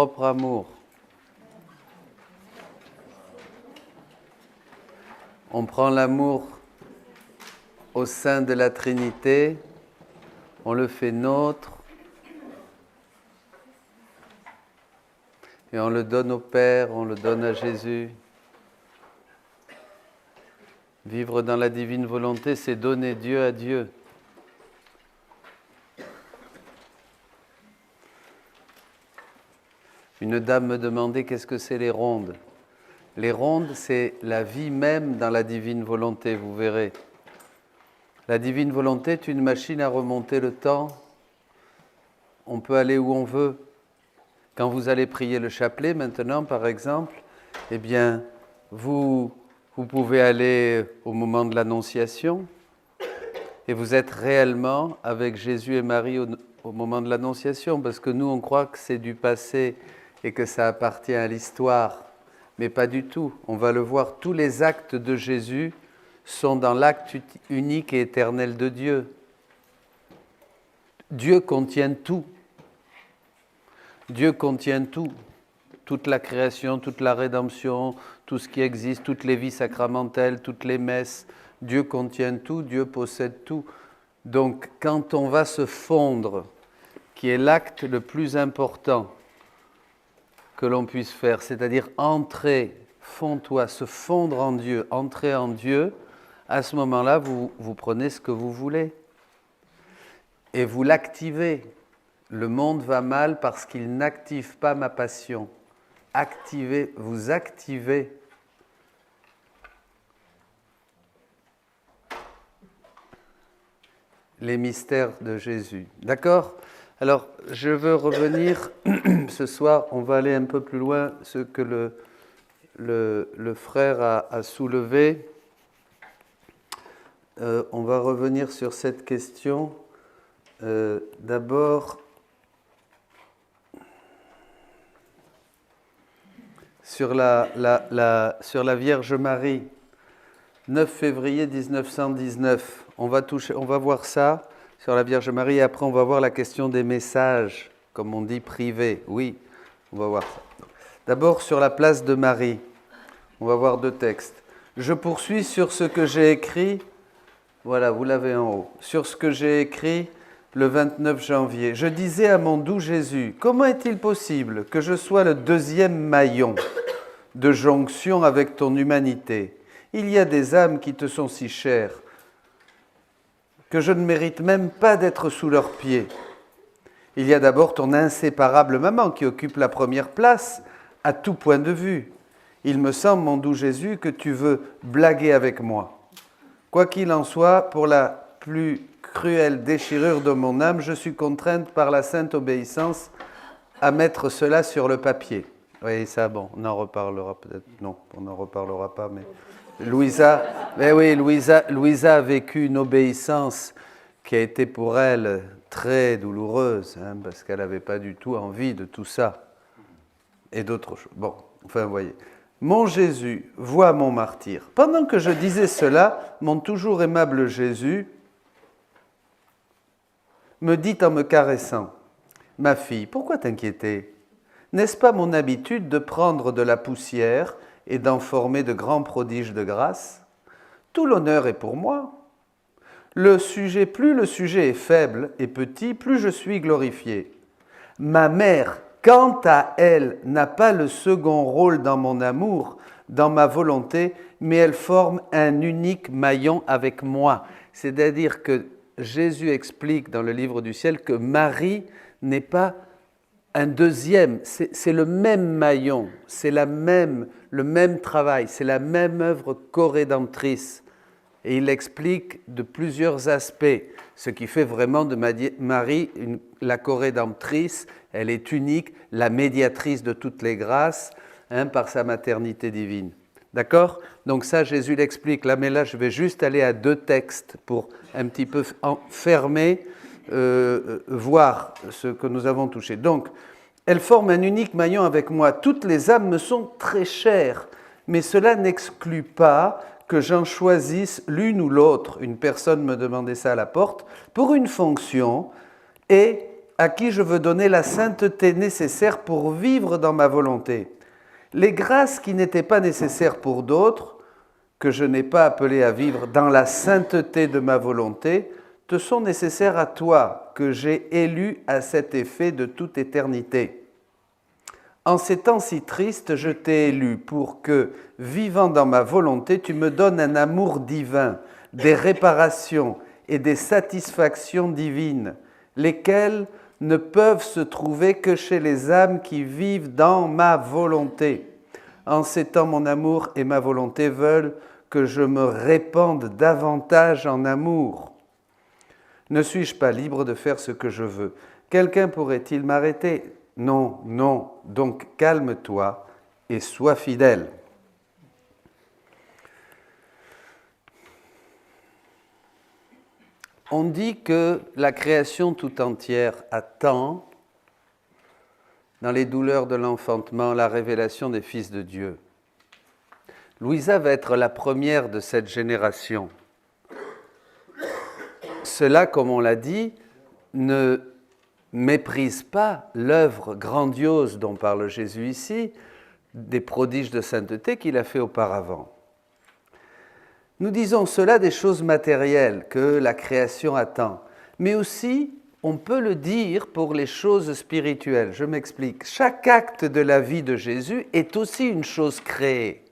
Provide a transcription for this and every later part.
propre amour. On prend l'amour au sein de la Trinité, on le fait nôtre et on le donne au Père, on le donne à Jésus. Vivre dans la divine volonté, c'est donner Dieu à Dieu. Une dame me demandait qu'est-ce que c'est les rondes. Les rondes, c'est la vie même dans la divine volonté, vous verrez. La divine volonté est une machine à remonter le temps. On peut aller où on veut. Quand vous allez prier le chapelet maintenant, par exemple, eh bien, vous pouvez aller au moment de l'Annonciation et vous êtes réellement avec Jésus et Marie au moment de l'Annonciation, parce que nous, on croit que c'est du passé et que ça appartient à l'histoire, mais pas du tout. On va le voir, tous les actes de Jésus sont dans l'acte unique et éternel de Dieu. Dieu contient tout. Dieu contient tout. Toute la création, toute la rédemption, tout ce qui existe, toutes les vies sacramentelles, toutes les messes. Dieu contient tout, Dieu possède tout. Donc, quand on va se fondre, qui est l'acte le plus important que l'on puisse faire, c'est-à-dire entrer, fonds-toi, se fondre en Dieu, entrer en Dieu, à ce moment-là, vous prenez ce que vous voulez et vous l'activez. Le monde va mal parce qu'il n'active pas ma passion. Activez, vous activez. Les mystères de Jésus. D'accord ? Alors, je veux revenir, ce soir, on va aller un peu plus loin, ce que le frère a soulevé. On va revenir sur cette question. D'abord, sur la Vierge Marie, 9 février 1919. On va voir ça sur la Vierge Marie et après on va voir la question des messages, comme on dit privés. Oui, on va voir ça. D'abord sur la place de Marie, on va voir 2 textes. Je poursuis sur ce que j'ai écrit, voilà, vous l'avez en haut, sur ce que j'ai écrit le 29 janvier. Je disais à mon doux Jésus, comment est-il possible que je sois le 2e maillon de jonction avec ton humanité ? Il y a des âmes qui te sont si chères que je ne mérite même pas d'être sous leurs pieds. Il y a d'abord ton inséparable maman qui occupe la première place à tout point de vue. Il me semble, mon doux Jésus, que tu veux blaguer avec moi. Quoi qu'il en soit, pour la plus cruelle déchirure de mon âme, je suis contrainte par la sainte obéissance à mettre cela sur le papier. Oui, ça, bon, on en reparlera peut-être. Non, on n'en reparlera pas, mais... Louisa a vécu une obéissance qui a été pour elle très douloureuse, parce qu'elle n'avait pas du tout envie de tout ça et d'autres choses. Bon, enfin, vous voyez. Mon Jésus, vois mon martyr. Pendant que je disais cela, mon toujours aimable Jésus me dit en me caressant, « Ma fille, pourquoi t'inquiéter ? N'est-ce pas mon habitude de prendre de la poussière et d'en former de grands prodiges de grâce ? Tout l'honneur est pour moi. Plus le sujet est faible et petit, plus je suis glorifié. Ma mère, quant à elle, n'a pas le second rôle dans mon amour, dans ma volonté, mais elle forme un unique maillon avec moi. » C'est-à-dire que Jésus explique dans le livre du ciel que Marie n'est pas un deuxième, c'est le même maillon, c'est le même travail, c'est la même œuvre co-rédemptrice. Et il explique de plusieurs aspects, ce qui fait vraiment de Marie la co-rédemptrice, elle est unique, la médiatrice de toutes les grâces, par sa maternité divine. D'accord ? Donc ça, Jésus l'explique. Là, mais là, je vais juste aller à 2 textes pour un petit peu fermer, voir ce que nous avons touché. Donc, elle forme un unique maillon avec moi. Toutes les âmes me sont très chères, mais cela n'exclut pas que j'en choisisse l'une ou l'autre. Une personne me demandait ça à la porte, pour une fonction et à qui je veux donner la sainteté nécessaire pour vivre dans ma volonté. Les grâces qui n'étaient pas nécessaires pour d'autres, que je n'ai pas appelé à vivre dans la sainteté de ma volonté, te sont nécessaires à toi, que j'ai élu à cet effet de toute éternité. En ces temps si tristes, je t'ai élu pour que, vivant dans ma volonté, tu me donnes un amour divin, des réparations et des satisfactions divines, lesquelles ne peuvent se trouver que chez les âmes qui vivent dans ma volonté. En ces temps, mon amour et ma volonté veulent que je me répande davantage en amour. Ne suis-je pas libre de faire ce que je veux? Quelqu'un pourrait-il m'arrêter? Non, non, donc calme-toi et sois fidèle. On dit que la création tout entière attend, dans les douleurs de l'enfantement, la révélation des fils de Dieu. Louisa va être la première de cette génération. Cela, comme on l'a dit, ne méprise pas l'œuvre grandiose dont parle Jésus ici, des prodiges de sainteté qu'il a fait auparavant. Nous disons cela des choses matérielles que la création attend, mais aussi on peut le dire pour les choses spirituelles. Je m'explique. Chaque acte de la vie de Jésus est aussi une chose créée.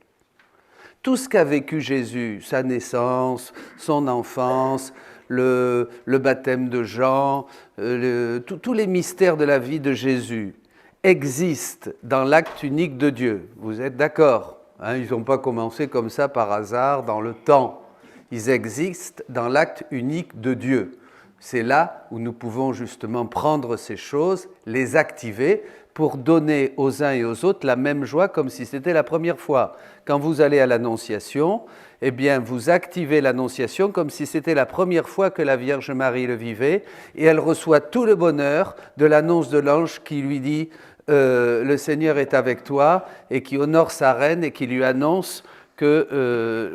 Tout ce qu'a vécu Jésus, sa naissance, son enfance, le baptême de Jean, tous les mystères de la vie de Jésus existent dans l'acte unique de Dieu. Vous êtes d'accord? Ils n'ont pas commencé comme ça par hasard dans le temps. Ils existent dans l'acte unique de Dieu. C'est là où nous pouvons justement prendre ces choses, les activer pour donner aux uns et aux autres la même joie comme si c'était la première fois. Quand vous allez à l'Annonciation, eh bien vous activez l'Annonciation comme si c'était la première fois que la Vierge Marie le vivait et elle reçoit tout le bonheur de l'annonce de l'ange qui lui dit le Seigneur est avec toi et qui honore sa reine et qui lui annonce que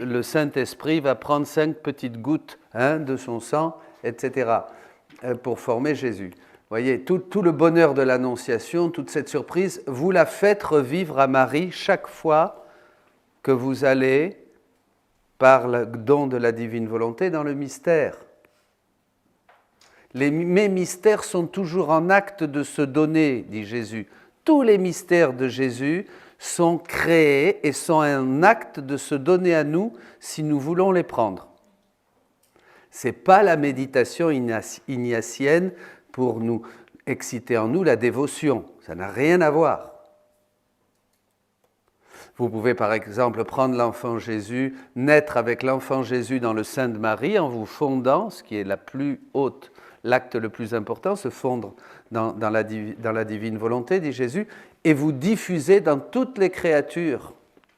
le Saint-Esprit va prendre 5 petites gouttes de son sang, etc., pour former Jésus. Vous voyez, tout le bonheur de l'Annonciation, toute cette surprise, vous la faites revivre à Marie chaque fois que vous allez, par le don de la divine volonté, dans le mystère. Mes mystères sont toujours en acte de se donner, dit Jésus. Tous les mystères de Jésus sont créés et sont un acte de se donner à nous si nous voulons les prendre. Ce n'est pas la méditation ignatienne pour nous exciter en nous la dévotion. Ça n'a rien à voir. Vous pouvez par exemple prendre l'enfant Jésus, naître avec l'enfant Jésus dans le sein de Marie en vous fondant, ce qui est la plus haute, l'acte le plus important, se fondre dans la divine volonté, dit Jésus, et vous diffuser dans toutes les créatures,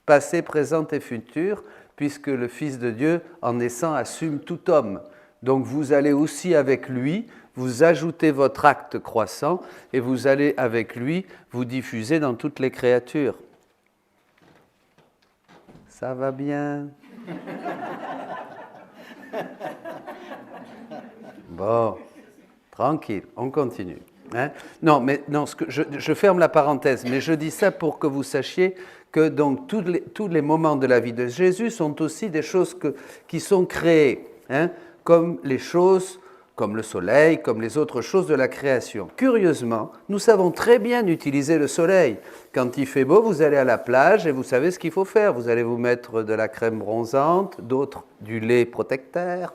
passées, présentes et futures, puisque le Fils de Dieu, en naissant, assume tout homme. Donc vous allez aussi avec lui, vous ajoutez votre acte croissant, et vous allez avec lui vous diffuser dans toutes les créatures. Ça va bien? Bon, tranquille, on continue. Non, je ferme la parenthèse, mais je dis ça pour que vous sachiez que donc tous les moments de la vie de Jésus sont aussi des choses qui sont créées, comme les choses, comme le soleil, comme les autres choses de la création. Curieusement, nous savons très bien utiliser le soleil. Quand il fait beau, vous allez à la plage et vous savez ce qu'il faut faire. Vous allez vous mettre de la crème bronzante, d'autres du lait protecteur.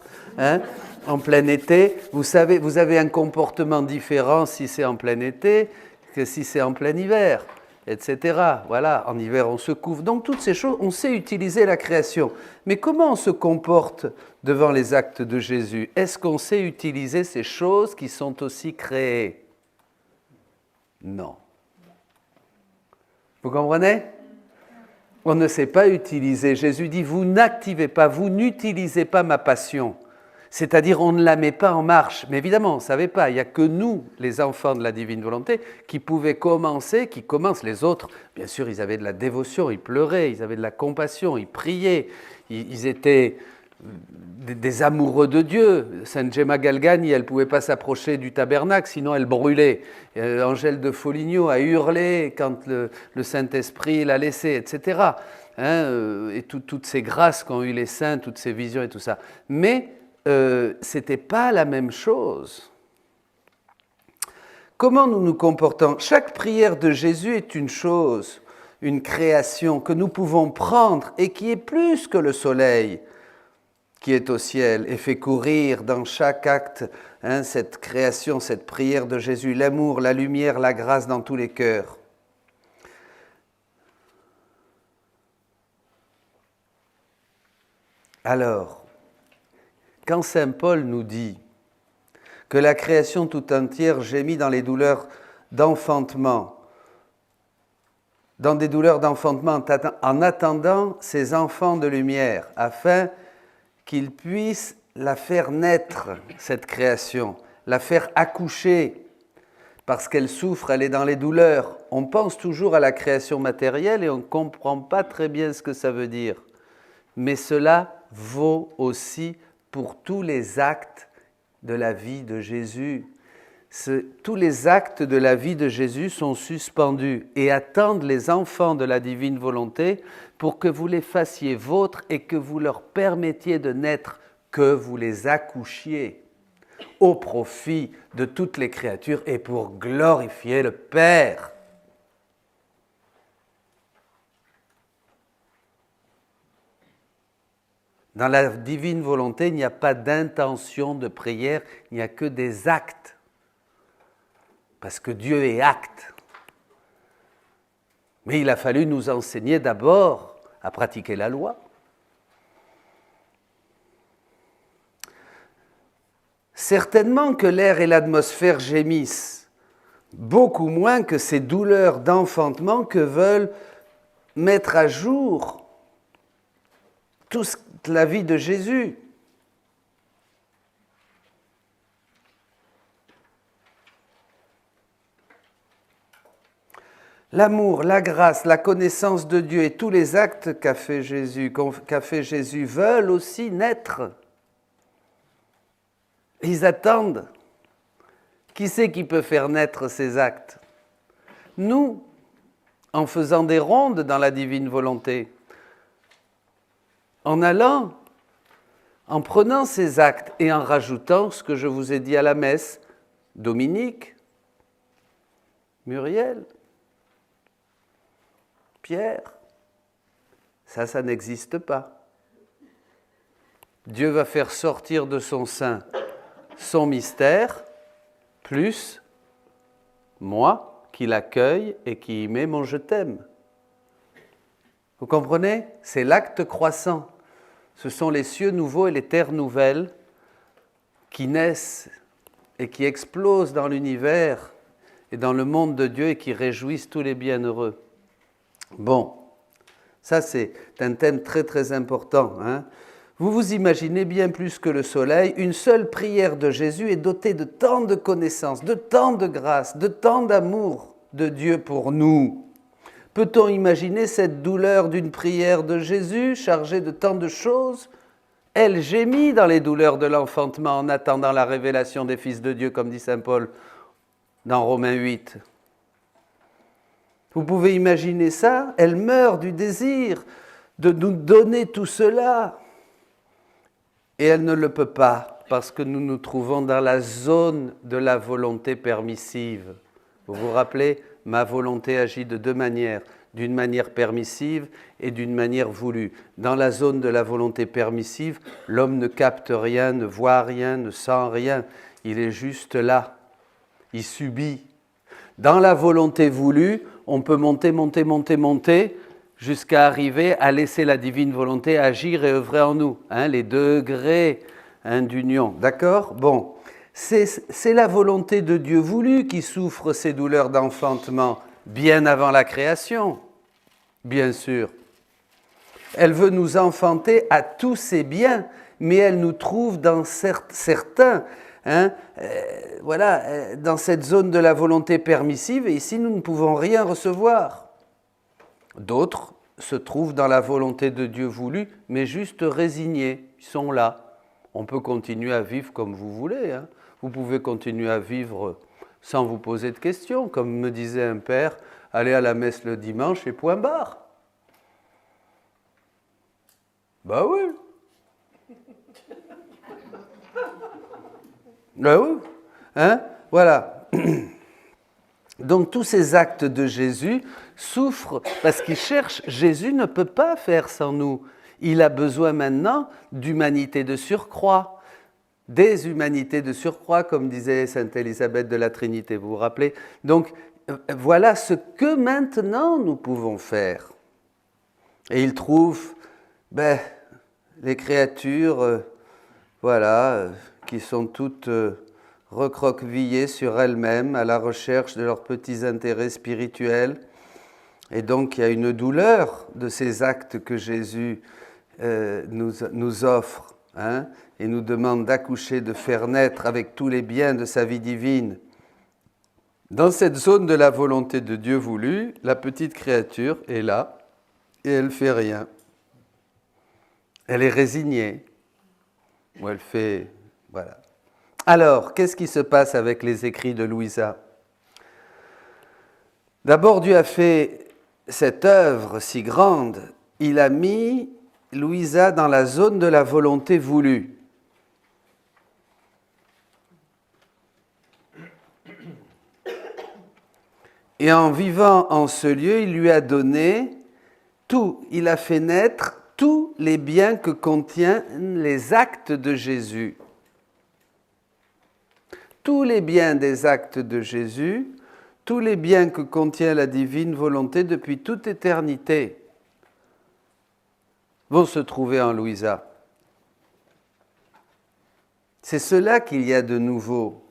En plein été, vous avez un comportement différent si c'est en plein été que si c'est en plein hiver, etc. Voilà, en hiver on se couvre. Donc toutes ces choses, on sait utiliser la création. Mais comment on se comporte devant les actes de Jésus? Est-ce qu'on sait utiliser ces choses qui sont aussi créées? Non. Vous comprenez? On ne sait pas utiliser. Jésus dit, vous n'activez pas, vous n'utilisez pas ma passion. C'est-à-dire, on ne la met pas en marche. Mais évidemment, on ne savait pas. Il n'y a que nous, les enfants de la divine volonté, qui commencent. Les autres, bien sûr, ils avaient de la dévotion, ils pleuraient, ils avaient de la compassion, ils priaient, ils étaient des amoureux de Dieu. Sainte Gemma Galgani, elle ne pouvait pas s'approcher du tabernacle, sinon elle brûlait. Angèle de Foligno a hurlé quand le Saint-Esprit l'a laissé, etc. Et toutes ces grâces qu'ont eu les saints, toutes ces visions et tout ça. Mais ce n'était pas la même chose. Comment nous nous comportons? Chaque prière de Jésus est une chose, une création que nous pouvons prendre et qui est plus que le soleil qui est au ciel et fait courir dans chaque acte cette création, cette prière de Jésus, l'amour, la lumière, la grâce dans tous les cœurs. Alors, quand saint Paul nous dit que la création tout entière gémit dans les douleurs d'enfantement, en attendant ses enfants de lumière, afin qu'ils puissent la faire naître, cette création, la faire accoucher, parce qu'elle souffre, elle est dans les douleurs. On pense toujours à la création matérielle et on ne comprend pas très bien ce que ça veut dire. Mais cela vaut aussi pour tous les actes de la vie de Jésus. Tous les actes de la vie de Jésus sont suspendus et attendent les enfants de la divine volonté pour que vous les fassiez vôtres et que vous leur permettiez de naître, que vous les accouchiez au profit de toutes les créatures et pour glorifier le Père. Dans la divine volonté, il n'y a pas d'intention de prière, il n'y a que des actes. Parce que Dieu est acte. Mais il a fallu nous enseigner d'abord à pratiquer la loi. Certainement que l'air et l'atmosphère gémissent, beaucoup moins que ces douleurs d'enfantement que veulent mettre à jour toute la vie de Jésus. L'amour, la grâce, la connaissance de Dieu et tous les actes qu'a fait Jésus veulent aussi naître. Ils attendent. Qui c'est qui peut faire naître ces actes? Nous, en faisant des rondes dans la divine volonté, en allant, en prenant ces actes et en rajoutant ce que je vous ai dit à la messe, Dominique, Muriel, Pierre, ça n'existe pas. Dieu va faire sortir de son sein son mystère, plus moi qui l'accueille et qui y mets mon je t'aime. Vous comprenez? C'est l'acte croissant. Ce sont les cieux nouveaux et les terres nouvelles qui naissent et qui explosent dans l'univers et dans le monde de Dieu et qui réjouissent tous les bienheureux. Bon, ça c'est un thème très très important. Vous vous imaginez bien plus que le soleil, une seule prière de Jésus est dotée de tant de connaissances, de tant de grâce, de tant d'amour de Dieu pour nous. Peut-on imaginer cette douleur d'une prière de Jésus chargée de tant de choses? Elle gémit dans les douleurs de l'enfantement en attendant la révélation des fils de Dieu, comme dit saint Paul dans Romains 8. Vous pouvez imaginer ça? Elle meurt du désir de nous donner tout cela. Et elle ne le peut pas, parce que nous nous trouvons dans la zone de la volonté permissive. Vous vous rappelez? Ma volonté agit de deux manières, d'une manière permissive et d'une manière voulue. Dans la zone de la volonté permissive, l'homme ne capte rien, ne voit rien, ne sent rien. Il est juste là. Il subit. Dans la volonté voulue, on peut monter, jusqu'à arriver à laisser la divine volonté agir et œuvrer en nous. Les degrés d'union. D'accord? Bon. C'est la volonté de Dieu voulu qui souffre ces douleurs d'enfantement bien avant la création, bien sûr. Elle veut nous enfanter à tous ses biens, mais elle nous trouve dans certains, dans cette zone de la volonté permissive, et ici nous ne pouvons rien recevoir. D'autres se trouvent dans la volonté de Dieu voulue, mais juste résignés. Ils sont là. On peut continuer à vivre comme vous voulez. Hein. Vous pouvez continuer à vivre sans vous poser de questions. Comme me disait un père, allez à la messe le dimanche et point barre. Ben oui. Ben oui. Hein? Voilà. Donc tous ces actes de Jésus souffrent parce qu'ils cherchent. Jésus ne peut pas faire sans nous. Il a besoin maintenant d'humanité de surcroît, des humanités de surcroît, comme disait sainte Élisabeth de la Trinité, vous vous rappelez? Donc voilà ce que maintenant nous pouvons faire. Et il trouve les créatures qui sont toutes recroquevillées sur elles-mêmes à la recherche de leurs petits intérêts spirituels. Et donc il y a une douleur de ces actes que Jésus nous offre et nous demande d'accoucher, de faire naître avec tous les biens de sa vie divine. Dans cette zone de la volonté de Dieu voulu, la petite créature est là et elle ne fait rien. Elle est résignée. Ou elle fait... Voilà. Alors, qu'est-ce qui se passe avec les écrits de Louisa? D'abord, Dieu a fait cette œuvre si grande. Il a mis Louisa dans la zone de la volonté voulue. Et en vivant en ce lieu, il lui a donné tout. Il a fait naître tous les biens que contiennent les actes de Jésus. Tous les biens des actes de Jésus, tous les biens que contient la divine volonté depuis toute éternité, vont se trouver en Louisa. C'est cela qu'il y a de nouveau.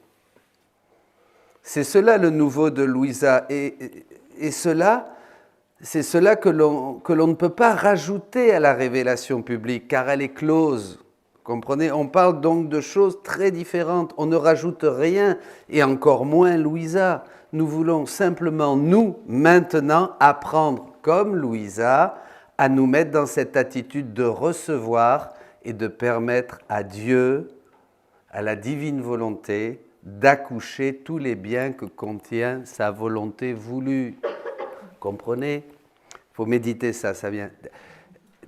C'est cela le nouveau de Louisa. Et c'est cela que l'on ne peut pas rajouter à la révélation publique, car elle est close. Comprenez? On parle donc de choses très différentes. On ne rajoute rien, et encore moins Louisa. Nous voulons simplement, nous, maintenant, apprendre, comme Louisa, à nous mettre dans cette attitude de recevoir et de permettre à Dieu, à la divine volonté, d'accoucher tous les biens que contient sa volonté voulue. Comprenez? Il faut méditer ça vient...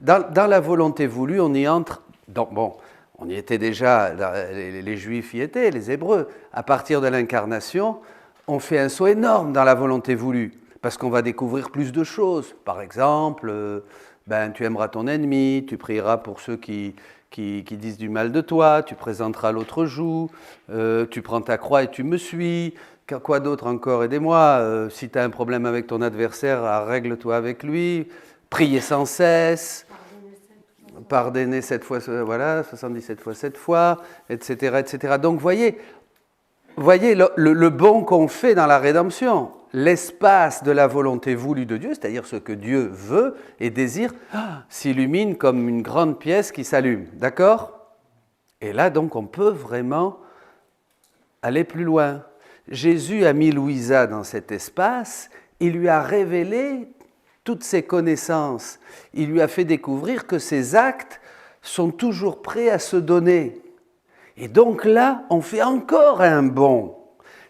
Dans la volonté voulue, on y entre... on y était déjà, les Juifs y étaient, les Hébreux. À partir de l'incarnation, on fait un saut énorme dans la volonté voulue, parce qu'on va découvrir plus de choses. Par exemple, tu aimeras ton ennemi, tu prieras pour ceux qui disent du mal de toi, tu présenteras l'autre joue, tu prends ta croix et tu me suis. Quoi d'autre encore? Aidez-moi. Si tu as un problème avec ton adversaire, règle-toi avec lui. Priez sans cesse. Pardonnez 7 fois, 77 fois 7 fois, etc., etc. Donc, voyez le bon qu'on fait dans la rédemption. L'espace de la volonté voulue de Dieu, c'est-à-dire ce que Dieu veut et désire, s'illumine comme une grande pièce qui s'allume. D'accord? Et là, donc, on peut vraiment aller plus loin. Jésus a mis Louisa dans cet espace, il lui a révélé toutes ses connaissances. Il lui a fait découvrir que ses actes sont toujours prêts à se donner. Et donc là, on fait encore un bond.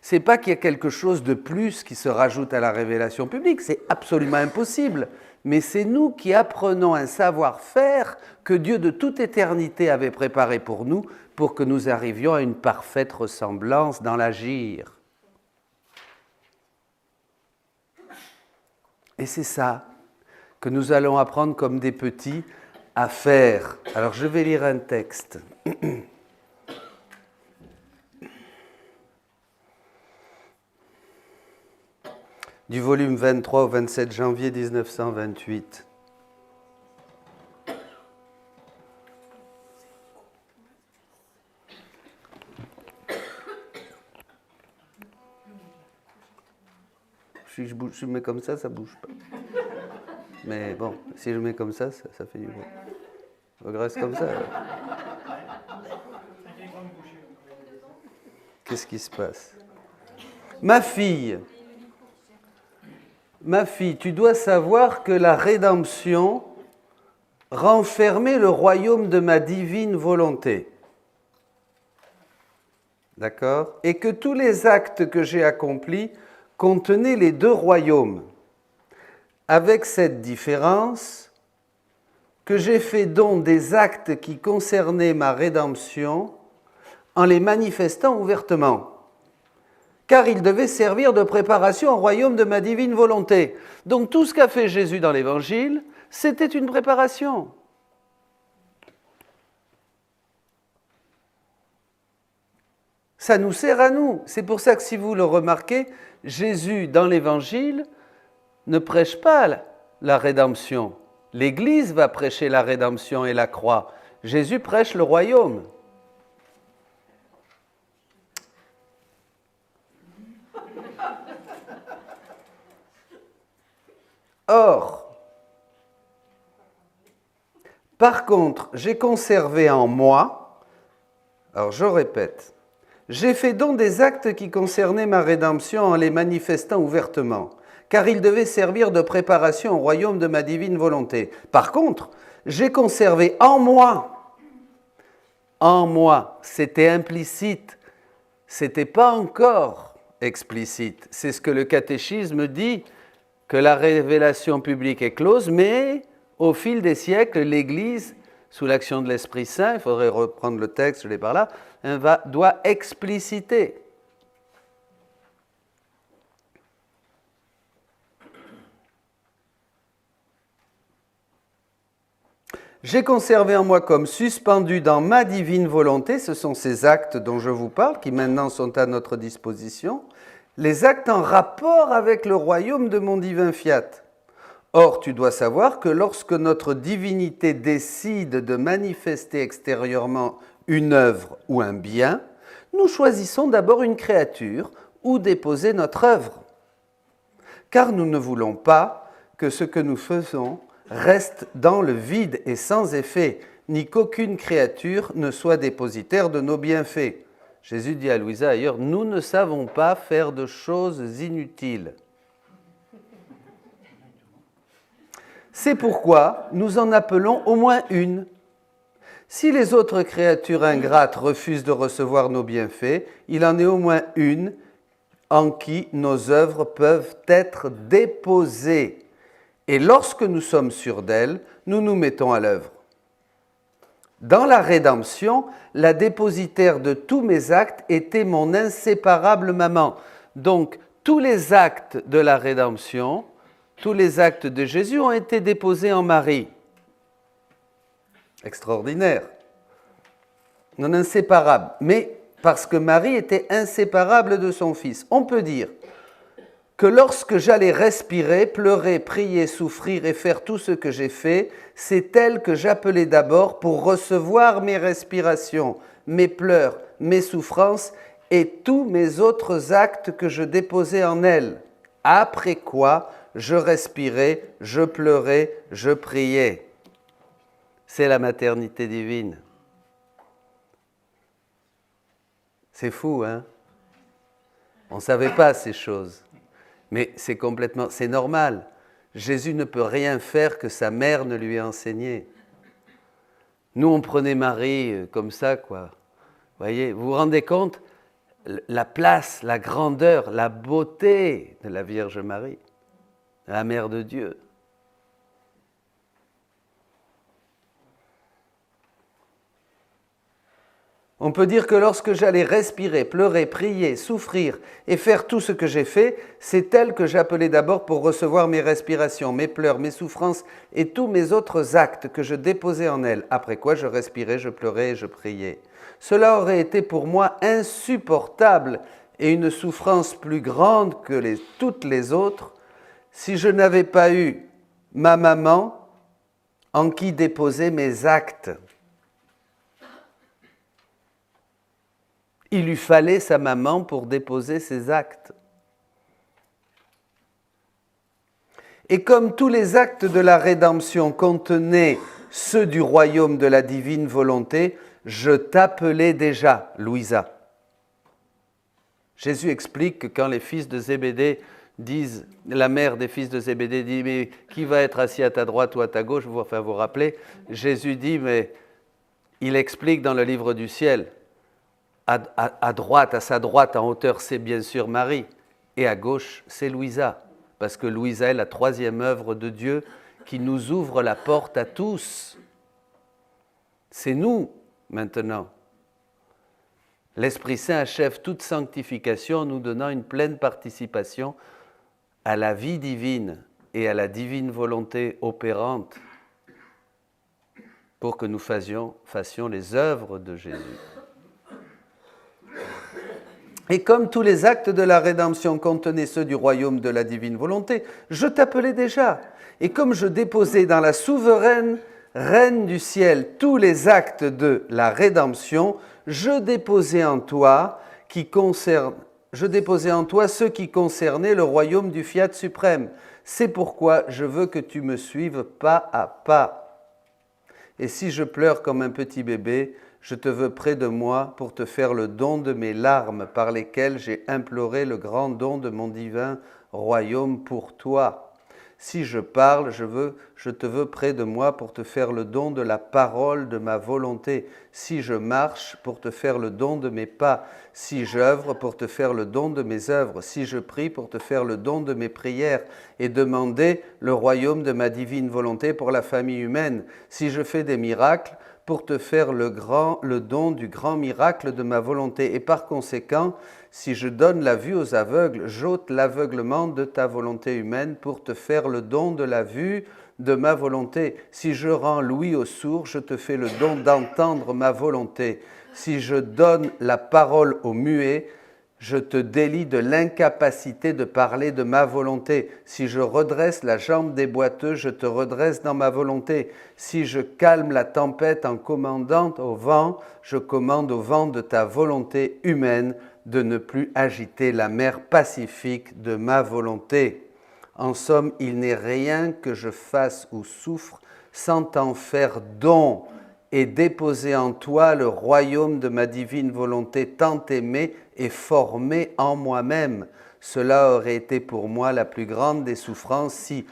Ce n'est pas qu'il y a quelque chose de plus qui se rajoute à la révélation publique, c'est absolument impossible. Mais c'est nous qui apprenons un savoir-faire que Dieu de toute éternité avait préparé pour nous, pour que nous arrivions à une parfaite ressemblance dans l'agir. Et c'est ça que nous allons apprendre comme des petits à faire. Alors je vais lire un texte. Du volume 23 au 27 janvier 1928. Si je mets comme ça bouge pas. Mais bon, si je mets comme ça fait du bruit. Je reste comme ça. Alors. Qu'est-ce qui se passe? Ma fille, ma fille, tu dois savoir que la rédemption renfermait le royaume de ma divine volonté. D'accord? Et que tous les actes que j'ai accomplis contenaient les deux royaumes, avec cette différence que j'ai fait don des actes qui concernaient ma rédemption en les manifestant ouvertement, car ils devaient servir de préparation au royaume de ma divine volonté. Donc tout ce qu'a fait Jésus dans l'Évangile, c'était une préparation. Ça nous sert à nous. C'est pour ça que si vous le remarquez, Jésus dans l'Évangile ne prêche pas la rédemption. L'Église va prêcher la rédemption et la croix. Jésus prêche le royaume. Or, par contre, j'ai conservé en moi, alors je répète, j'ai fait don des actes qui concernaient ma rédemption en les manifestant ouvertement, car ils devaient servir de préparation au royaume de ma divine volonté. Par contre, j'ai conservé en moi, c'était implicite, c'était pas encore explicite. C'est ce que le catéchisme dit, que la révélation publique est close, mais au fil des siècles, l'Église, sous l'action de l'Esprit Saint, il faudrait reprendre le texte, je l'ai par là, doit expliciter. J'ai conservé en moi comme suspendu dans ma divine volonté, ce sont ces actes dont je vous parle, qui maintenant sont à notre disposition, les actes en rapport avec le royaume de mon divin fiat. Or, tu dois savoir que lorsque notre divinité décide de manifester extérieurement une œuvre ou un bien, nous choisissons d'abord une créature où déposer notre œuvre. Car nous ne voulons pas que ce que nous faisons reste dans le vide et sans effet, ni qu'aucune créature ne soit dépositaire de nos bienfaits. Jésus dit à Louisa ailleurs, nous ne savons pas faire de choses inutiles. C'est pourquoi nous en appelons au moins une. Si les autres créatures ingrates refusent de recevoir nos bienfaits, il en est au moins une en qui nos œuvres peuvent être déposées. Et lorsque nous sommes sûrs d'elles, nous nous mettons à l'œuvre. Dans la rédemption, la dépositaire de tous mes actes était mon inséparable maman. Donc, tous les actes de la rédemption, tous les actes de Jésus ont été déposés en Marie. Extraordinaire. Non inséparable. Mais parce que Marie était inséparable de son Fils. On peut dire que lorsque j'allais respirer, pleurer, prier, souffrir et faire tout ce que j'ai fait, c'est elle que j'appelais d'abord pour recevoir mes respirations, mes pleurs, mes souffrances et tous mes autres actes que je déposais en elle. Après quoi, je respirais, je pleurais, je priais. C'est la maternité divine. C'est fou, hein? On ne savait pas ces choses. Mais c'est normal. Jésus ne peut rien faire que sa mère ne lui ait enseigné. Nous, on prenait Marie comme ça, quoi. Voyez, vous vous rendez compte? La place, la grandeur, la beauté de la Vierge Marie, la Mère de Dieu. On peut dire que lorsque j'allais respirer, pleurer, prier, souffrir et faire tout ce que j'ai fait, c'est elle que j'appelais d'abord pour recevoir mes respirations, mes pleurs, mes souffrances et tous mes autres actes que je déposais en elle. Après quoi, je respirais, je pleurais et je priais. Cela aurait été pour moi insupportable et une souffrance plus grande que toutes les autres si je n'avais pas eu ma maman en qui déposer mes actes. Il lui fallait sa maman pour déposer ses actes. Et comme tous les actes de la rédemption contenaient ceux du royaume de la divine volonté, je t'appelais déjà Louisa. Jésus explique que quand les fils de Zébédée disent, la mère des fils de Zébédée dit, mais qui va être assis à ta droite ou à ta gauche? Vous vous rappeler, Jésus dit, mais il explique dans le livre du ciel, à droite, à sa droite, en hauteur, c'est bien sûr Marie, et à gauche, c'est Louisa, parce que Louisa est la troisième œuvre de Dieu qui nous ouvre la porte à tous. C'est nous, maintenant. L'Esprit Saint achève toute sanctification en nous donnant une pleine participation à la vie divine et à la divine volonté opérante pour que nous fassions les œuvres de Jésus. Et comme tous les actes de la rédemption contenaient ceux du royaume de la divine volonté, je t'appelais déjà. Et comme je déposais dans la souveraine Reine du ciel tous les actes de la rédemption, je déposais en toi ceux qui concernaient le royaume du fiat suprême. C'est pourquoi je veux que tu me suives pas à pas. Et si je pleure comme un petit bébé, je te veux près de moi pour te faire le don de mes larmes par lesquelles j'ai imploré le grand don de mon divin royaume pour toi. Si je parle, je te veux près de moi pour te faire le don de la parole de ma volonté. Si je marche, pour te faire le don de mes pas. Si j'œuvre, pour te faire le don de mes œuvres. Si je prie, pour te faire le don de mes prières et demander le royaume de ma divine volonté pour la famille humaine. Si je fais des miracles, pour te faire le don du grand miracle de ma volonté. Et par conséquent, si je donne la vue aux aveugles, j'ôte l'aveuglement de ta volonté humaine pour te faire le don de la vue de ma volonté. Si je rends l'ouïe aux sourds, je te fais le don d'entendre ma volonté. Si je donne la parole aux muets, je te délie de l'incapacité de parler de ma volonté. Si je redresse la jambe des boiteux, je te redresse dans ma volonté. Si je calme la tempête en commandant au vent, je commande au vent de ta volonté humaine de ne plus agiter la mer pacifique de ma volonté. En somme, il n'est rien que je fasse ou souffre sans t'en faire don et déposer en toi le royaume de ma divine volonté tant aimée et formée en moi-même. Cela aurait été pour moi la plus grande des souffrances si,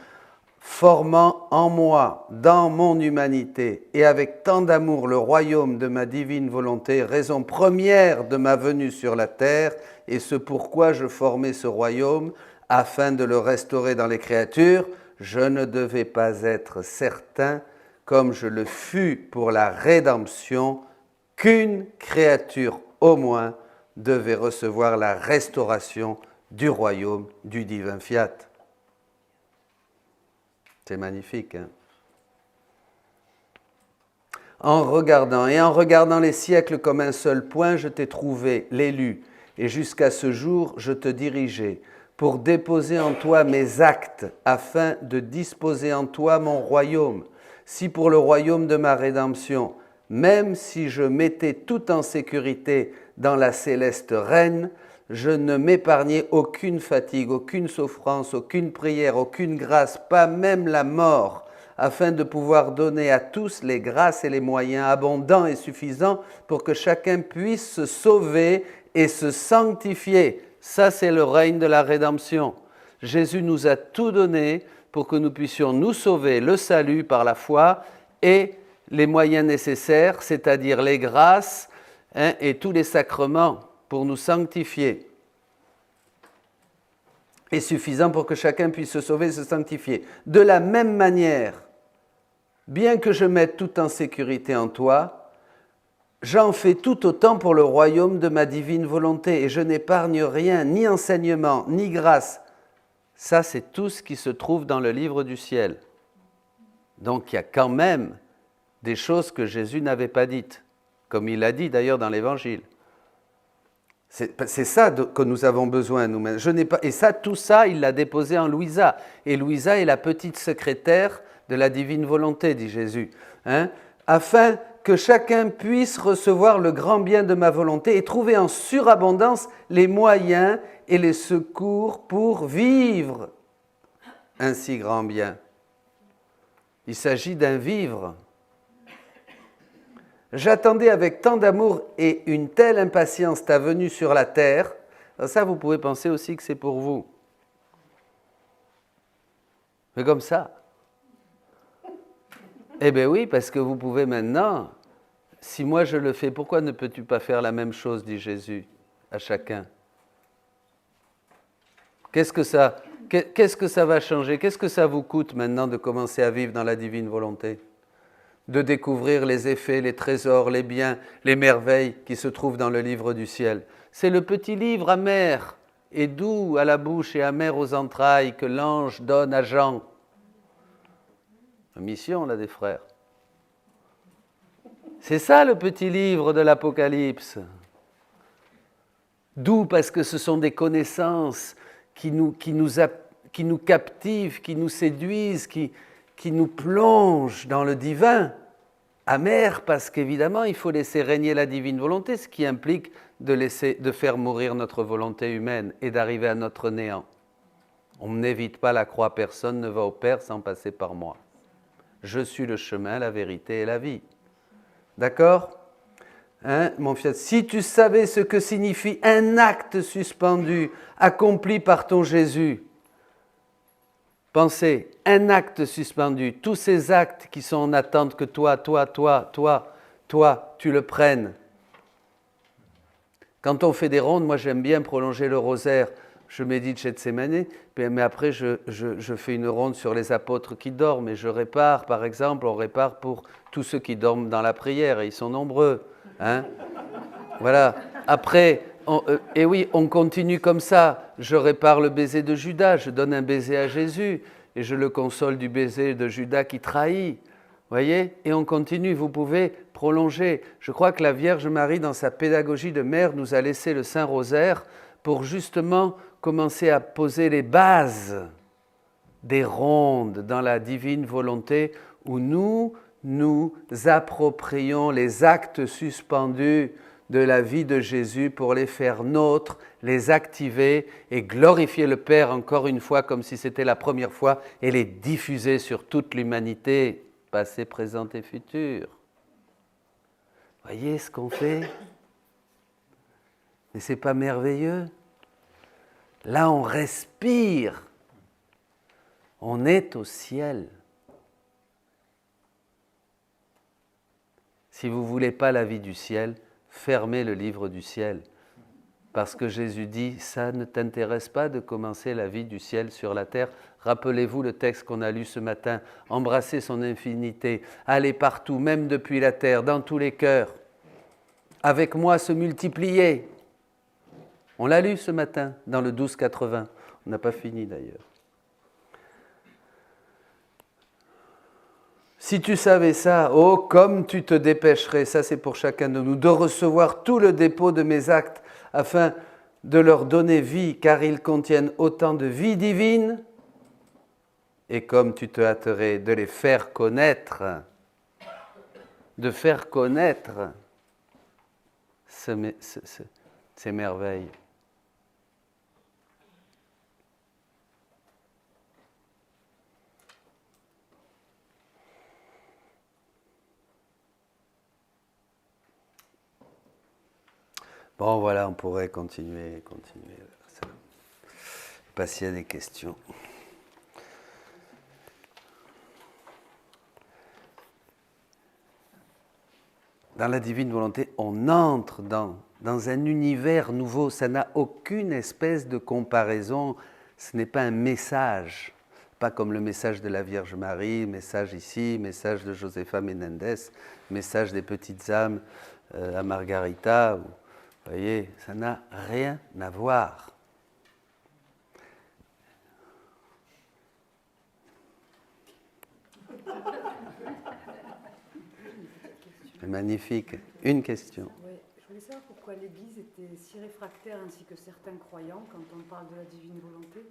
formant en moi, dans mon humanité, et avec tant d'amour le royaume de ma divine volonté, raison première de ma venue sur la terre, et ce pourquoi je formais ce royaume, afin de le restaurer dans les créatures, je ne devais pas être certain, comme je le fus pour la rédemption, qu'une créature au moins devait recevoir la restauration du royaume du divin fiat. C'est magnifique, hein? En regardant les siècles comme un seul point, je t'ai trouvé, l'élu, et jusqu'à ce jour, je te dirigeais, pour déposer en toi mes actes, afin de disposer en toi mon royaume. Si pour le royaume de ma rédemption, même si je mettais tout en sécurité dans la céleste reine, je ne m'épargnais aucune fatigue, aucune souffrance, aucune prière, aucune grâce, pas même la mort, afin de pouvoir donner à tous les grâces et les moyens abondants et suffisants pour que chacun puisse se sauver et se sanctifier. Ça, c'est le règne de la rédemption. Jésus nous a tout donné pour que nous puissions nous sauver, le salut par la foi et les moyens nécessaires, c'est-à-dire les grâces et tous les sacrements pour nous sanctifier. Et suffisant pour que chacun puisse se sauver et se sanctifier. De la même manière, bien que je mette tout en sécurité en toi, j'en fais tout autant pour le royaume de ma divine volonté et je n'épargne rien, ni enseignement, ni grâce. Ça, c'est tout ce qui se trouve dans le livre du ciel. Donc, il y a quand même des choses que Jésus n'avait pas dites, comme il a dit d'ailleurs dans l'Évangile. C'est ça que nous avons besoin nous-mêmes. Et ça, tout ça, il l'a déposé en Louisa. Et Louisa est la petite secrétaire de la divine volonté, dit Jésus, afin que chacun puisse recevoir le grand bien de ma volonté et trouver en surabondance les moyens et les secours pour vivre un si grand bien. Il s'agit d'un vivre. J'attendais avec tant d'amour et une telle impatience ta venue sur la terre. Ça, vous pouvez penser aussi que c'est pour vous. Mais comme ça. Eh bien oui, parce que vous pouvez maintenant, si moi je le fais, pourquoi ne peux-tu pas faire la même chose, dit Jésus, à chacun? Qu'est-ce que ça va changer? Qu'est-ce que ça vous coûte maintenant de commencer à vivre dans la divine volonté? De découvrir les effets, les trésors, les biens, les merveilles qui se trouvent dans le livre du ciel. C'est le petit livre amer et doux à la bouche et amer aux entrailles que l'ange donne à Jean. Mission, là, des frères. C'est ça le petit livre de l'Apocalypse. Doux parce que ce sont des connaissances qui nous captivent, qui nous séduisent, qui nous plongent dans le divin. Amer parce qu'évidemment, il faut laisser régner la divine volonté, ce qui implique de faire mourir notre volonté humaine et d'arriver à notre néant. On n'évite pas la croix, personne ne va au Père sans passer par moi. Je suis le chemin, la vérité et la vie. D'accord ? Hein, mon fils, si tu savais ce que signifie un acte suspendu, accompli par ton Jésus, pensez, un acte suspendu, tous ces actes qui sont en attente que toi, tu le prennes. Quand on fait des rondes, moi j'aime bien prolonger le rosaire. Je médite Gethsémani, mais après je fais une ronde sur les apôtres qui dorment et je répare, par exemple, on répare pour tous ceux qui dorment dans la prière et ils sont nombreux. Hein, voilà. Après, on continue comme ça. Je répare le baiser de Judas, je donne un baiser à Jésus et je le console du baiser de Judas qui trahit. Voyez ? Et on continue, vous pouvez prolonger. Je crois que la Vierge Marie, dans sa pédagogie de mère, nous a laissé le Saint-Rosaire pour justement commencer à poser les bases des rondes dans la divine volonté où nous approprions les actes suspendus de la vie de Jésus pour les faire nôtres, les activer et glorifier le Père encore une fois comme si c'était la première fois et les diffuser sur toute l'humanité, passée, présente et future. Voyez ce qu'on fait? Mais c'est pas merveilleux? Là, on respire. On est au ciel. Si vous ne voulez pas la vie du ciel, fermez le livre du ciel. Parce que Jésus dit, ça ne t'intéresse pas de commencer la vie du ciel sur la terre. Rappelez-vous le texte qu'on a lu ce matin. Embrassez son infinité. Allez partout, même depuis la terre, dans tous les cœurs. Avec moi se multiplier. On l'a lu ce matin dans le 1280. On n'a pas fini d'ailleurs. Si tu savais ça, oh, comme tu te dépêcherais, ça c'est pour chacun de nous, de recevoir tout le dépôt de mes actes afin de leur donner vie, car ils contiennent autant de vie divine, et comme tu te hâterais de les faire connaître, ces merveilles. Bon, voilà, on pourrait continuer. Ça. Pas s'il y a des questions. Dans la divine volonté, on entre dans un univers nouveau. Ça n'a aucune espèce de comparaison. Ce n'est pas un message. Pas comme le message de la Vierge Marie, message ici, message de Josefa Menendez, message des petites âmes à Margarita. Vous voyez, ça n'a rien à voir. C'est magnifique. Une question. Oui, je voulais savoir pourquoi l'Église était si réfractaire ainsi que certains croyants quand on parle de la divine volonté.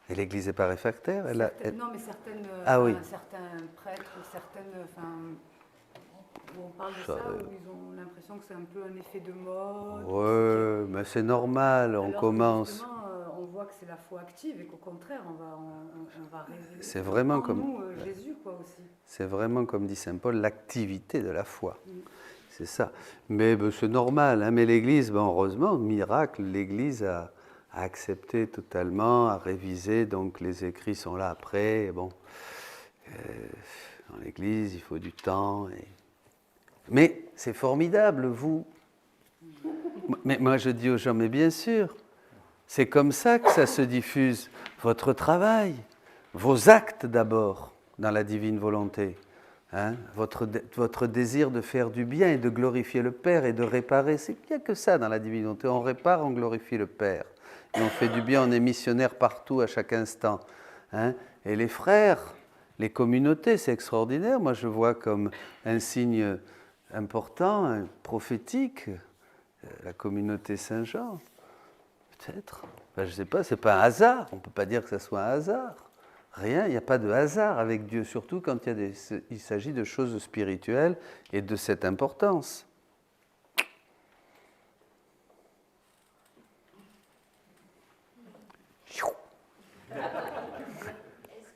Et l'Église n'est pas réfractaire? Non, mais certaines, certains prêtres, où on parle de ça, où ils ont l'impression que c'est un peu un effet de mode. Oui, mais c'est normal, on commence. Justement, on voit que c'est la foi active et qu'au contraire, on va révéler c'est vraiment comme nous Jésus, quoi, aussi. C'est vraiment, comme dit saint Paul, l'activité de la foi. C'est ça. Mais c'est normal, hein, mais l'Église, heureusement, miracle, l'Église a à accepter totalement, à réviser. Donc les écrits sont là après. Bon, dans l'Église, il faut du temps. Mais c'est formidable, vous. Mais moi, je dis aux gens, mais bien sûr, c'est comme ça que ça se diffuse. Votre travail, vos actes d'abord, dans la divine volonté. Hein, votre désir de faire du bien et de glorifier le Père et de réparer, il n'y a que ça dans la divine volonté. On répare, on glorifie le Père. Et on fait du bien, on est missionnaire partout, à chaque instant. Hein. Et les frères, les communautés, c'est extraordinaire. Moi, je vois comme un signe important, prophétique, la communauté Saint-Jean. Peut-être. Enfin, je ne sais pas, ce n'est pas un hasard. On ne peut pas dire que ce soit un hasard. Rien, il n'y a pas de hasard avec Dieu, surtout quand il s'agit de choses spirituelles et de cette importance. Est-ce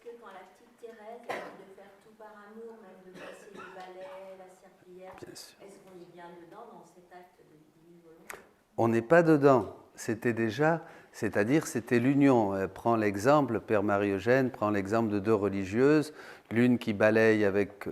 que quand la petite Thérèse a dit de faire tout par amour, même de passer le balai, la serpillière, est-ce qu'on est bien dedans dans cet acte de divine volonté? On n'est pas dedans. C'était déjà, c'est-à-dire c'était l'union. Prends l'exemple, Père Marie-Eugène, prends l'exemple de deux religieuses, l'une qui balaye avec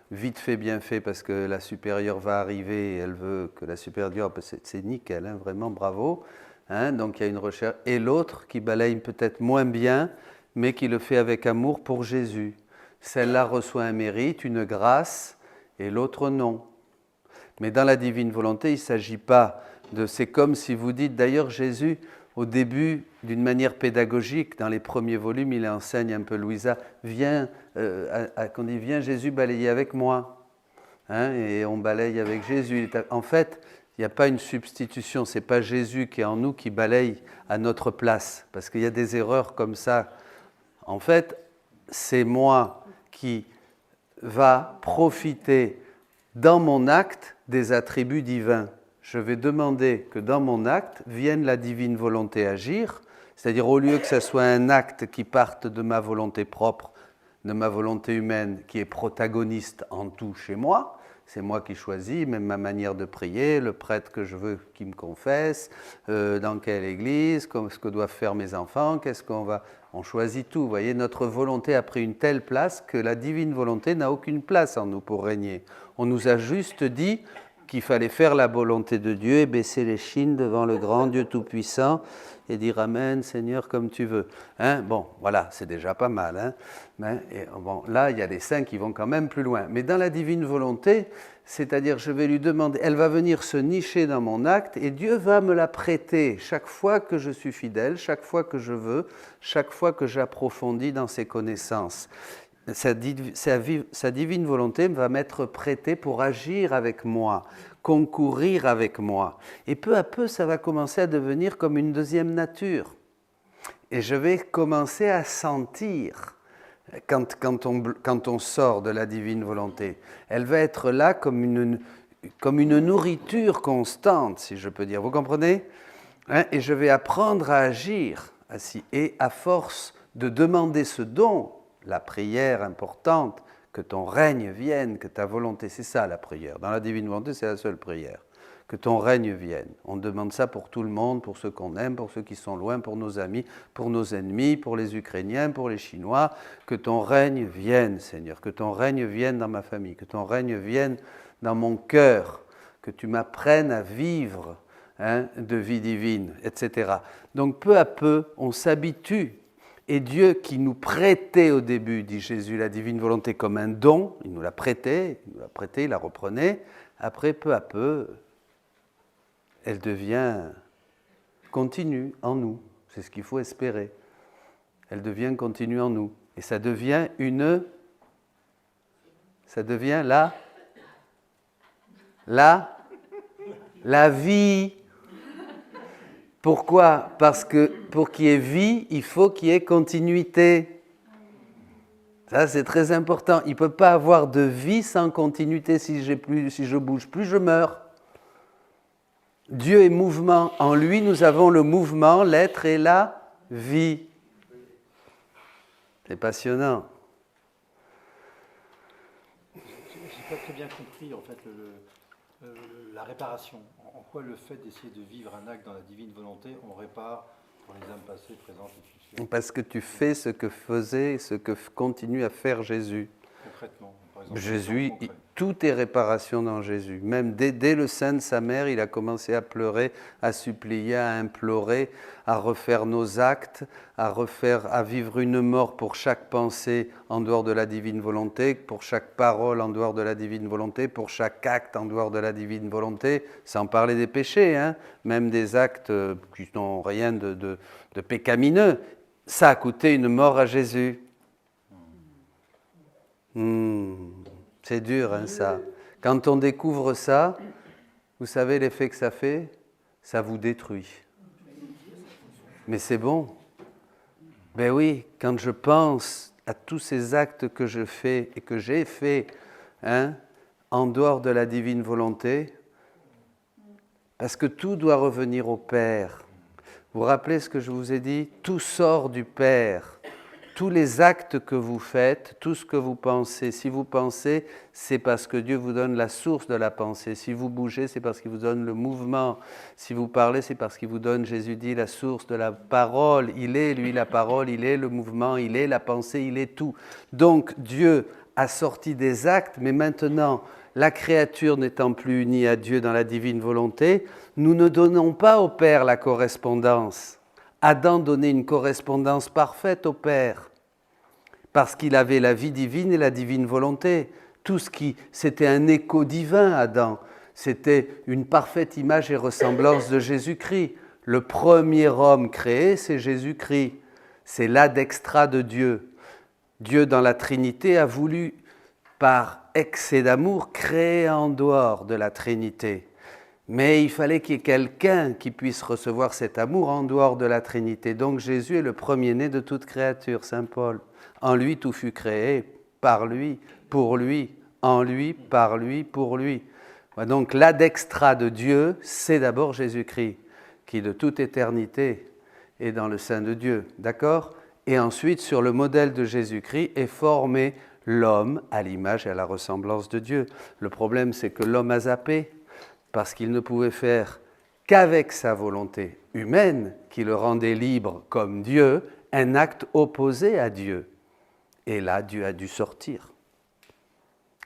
vite fait, bien fait, parce que la supérieure va arriver et elle veut que la supérieure, c'est nickel, hein, vraiment bravo. Hein, donc il y a une recherche. Et l'autre qui balaye peut-être moins bien, mais qui le fait avec amour pour Jésus. Celle-là reçoit un mérite, une grâce, et l'autre non. Mais dans la divine volonté, il ne s'agit pas de... C'est comme si vous dites, d'ailleurs Jésus, au début, d'une manière pédagogique, dans les premiers volumes, il enseigne un peu Louisa, viens, qu'on dit, viens Jésus balayer avec moi. Hein, et on balaye avec Jésus. En fait, il n'y a pas une substitution, ce n'est pas Jésus qui est en nous qui balaye à notre place, parce qu'il y a des erreurs comme ça. En fait, c'est moi qui va profiter dans mon acte des attributs divins. Je vais demander que dans mon acte vienne la divine volonté agir, c'est-à-dire au lieu que ce soit un acte qui parte de ma volonté propre, de ma volonté humaine, qui est protagoniste en tout chez moi, c'est moi qui choisis, même ma manière de prier, le prêtre que je veux qui me confesse, dans quelle église, ce que doivent faire mes enfants, qu'est-ce qu'on va... On choisit tout, vous voyez, notre volonté a pris une telle place que la divine volonté n'a aucune place en nous pour régner. On nous a juste dit qu'il fallait faire la volonté de Dieu et baisser les chines devant le grand Dieu Tout-Puissant et dire Amen, Seigneur, comme tu veux. Hein, bon, voilà, c'est déjà pas mal. Hein, mais, bon, là, il y a des saints qui vont quand même plus loin. Mais dans la divine volonté, c'est-à-dire je vais lui demander, elle va venir se nicher dans mon acte et Dieu va me la prêter chaque fois que je suis fidèle, chaque fois que je veux, chaque fois que j'approfondis dans ses connaissances. Sa divine volonté va m'être prêtée pour agir avec moi, concourir avec moi. Et peu à peu, ça va commencer à devenir comme une deuxième nature. Et je vais commencer à sentir, quand on sort de la divine volonté, elle va être là comme une nourriture constante, si je peux dire. Vous comprenez ? Hein ? Et je vais apprendre à agir ainsi. Et à force de demander ce don, la prière importante, que ton règne vienne, que ta volonté, c'est ça la prière. Dans la divine volonté, c'est la seule prière. Que ton règne vienne. On demande ça pour tout le monde, pour ceux qu'on aime, pour ceux qui sont loin, pour nos amis, pour nos ennemis, pour les Ukrainiens, pour les Chinois. Que ton règne vienne, Seigneur. Que ton règne vienne dans ma famille. Que ton règne vienne dans mon cœur. Que tu m'apprennes à vivre de vie divine, etc. Donc peu à peu, on s'habitue. Et Dieu qui nous prêtait au début, dit Jésus, la divine volonté comme un don, il nous la prêtait, il la reprenait. Après, peu à peu, elle devient continue en nous. C'est ce qu'il faut espérer. Elle devient continue en nous. Et ça devient la vie. Pourquoi ? Parce que pour qu'il y ait vie, il faut qu'il y ait continuité. Ça, c'est très important. Il ne peut pas avoir de vie sans continuité. Si je ne bouge plus, je meurs. Dieu est mouvement. En lui, nous avons le mouvement, l'être et la vie. C'est passionnant. Je n'ai pas très bien compris, en fait, La réparation. En quoi le fait d'essayer de vivre un acte dans la divine volonté, on répare pour les âmes passées, présentes et futures? Parce que tu fais ce que faisait, ce que continue à faire Jésus. Concrètement, par exemple, Jésus, tout est réparation dans Jésus. Même dès le sein de sa mère, il a commencé à pleurer, à supplier, à implorer, à refaire nos actes, à vivre une mort pour chaque pensée en dehors de la divine volonté, pour chaque parole en dehors de la divine volonté, pour chaque acte en dehors de la divine volonté, sans parler des péchés, hein, même des actes qui n'ont rien de pécamineux. Ça a coûté une mort à Jésus. C'est dur, hein, ça. Quand on découvre ça, vous savez l'effet que ça fait? Ça vous détruit. Mais c'est bon. Ben oui, quand je pense à tous ces actes que je fais et que j'ai faits, hein, en dehors de la divine volonté, parce que tout doit revenir au Père. Vous vous rappelez ce que je vous ai dit? Tout sort du Père. Tous les actes que vous faites, tout ce que vous pensez, si vous pensez, c'est parce que Dieu vous donne la source de la pensée. Si vous bougez, c'est parce qu'il vous donne le mouvement. Si vous parlez, c'est parce qu'il vous donne, Jésus dit, la source de la parole. Il est, lui, la parole, il est le mouvement, il est la pensée, il est tout. Donc, Dieu a sorti des actes, mais maintenant, la créature n'étant plus unie à Dieu dans la divine volonté, nous ne donnons pas au Père la correspondance. Adam donnait une correspondance parfaite au Père, parce qu'il avait la vie divine et la divine volonté. C'était un écho divin, Adam. C'était une parfaite image et ressemblance de Jésus-Christ. Le premier homme créé, c'est Jésus-Christ. C'est l'adextra de Dieu. Dieu, dans la Trinité, a voulu, par excès d'amour, créer en dehors de la Trinité. Mais il fallait qu'il y ait quelqu'un qui puisse recevoir cet amour en dehors de la Trinité. Donc Jésus est le premier-né de toute créature, saint Paul. En lui, tout fut créé, par lui, pour lui, en lui, par lui, pour lui. Donc l'adextra de Dieu, c'est d'abord Jésus-Christ, qui de toute éternité est dans le sein de Dieu. D'accord? Et ensuite, sur le modèle de Jésus-Christ, est formé l'homme à l'image et à la ressemblance de Dieu. Le problème, c'est que l'homme a zappé, parce qu'il ne pouvait faire qu'avec sa volonté humaine, qui le rendait libre comme Dieu, un acte opposé à Dieu. Et là, Dieu a dû sortir,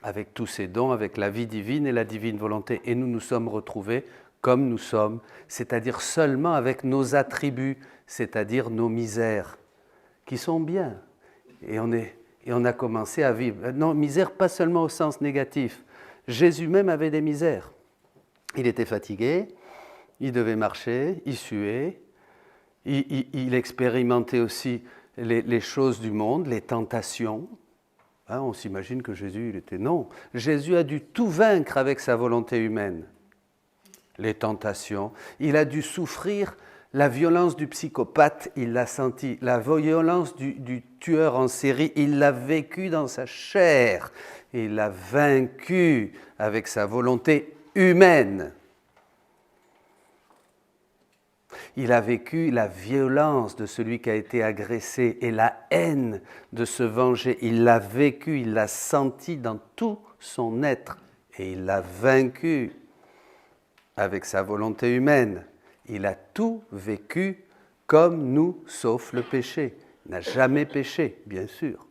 avec tous ses dons, avec la vie divine et la divine volonté. Et nous nous sommes retrouvés comme nous sommes, c'est-à-dire seulement avec nos attributs, c'est-à-dire nos misères, qui sont bien. Et on a commencé à vivre. Non, misère pas seulement au sens négatif. Jésus même avait des misères. Il était fatigué, il devait marcher, il suait, il expérimentait aussi les choses du monde, les tentations. Hein, on s'imagine que Jésus, il était... Non, Jésus a dû tout vaincre avec sa volonté humaine. Les tentations, il a dû souffrir la violence du psychopathe, il l'a senti. La violence du tueur en série, il l'a vécu dans sa chair. Et il l'a vaincu avec sa volonté humaine. Il a vécu la violence de celui qui a été agressé et la haine de se venger. Il l'a vécu, il l'a senti dans tout son être et il l'a vaincu avec sa volonté humaine. Il a tout vécu comme nous, sauf le péché. Il n'a jamais péché, bien sûr,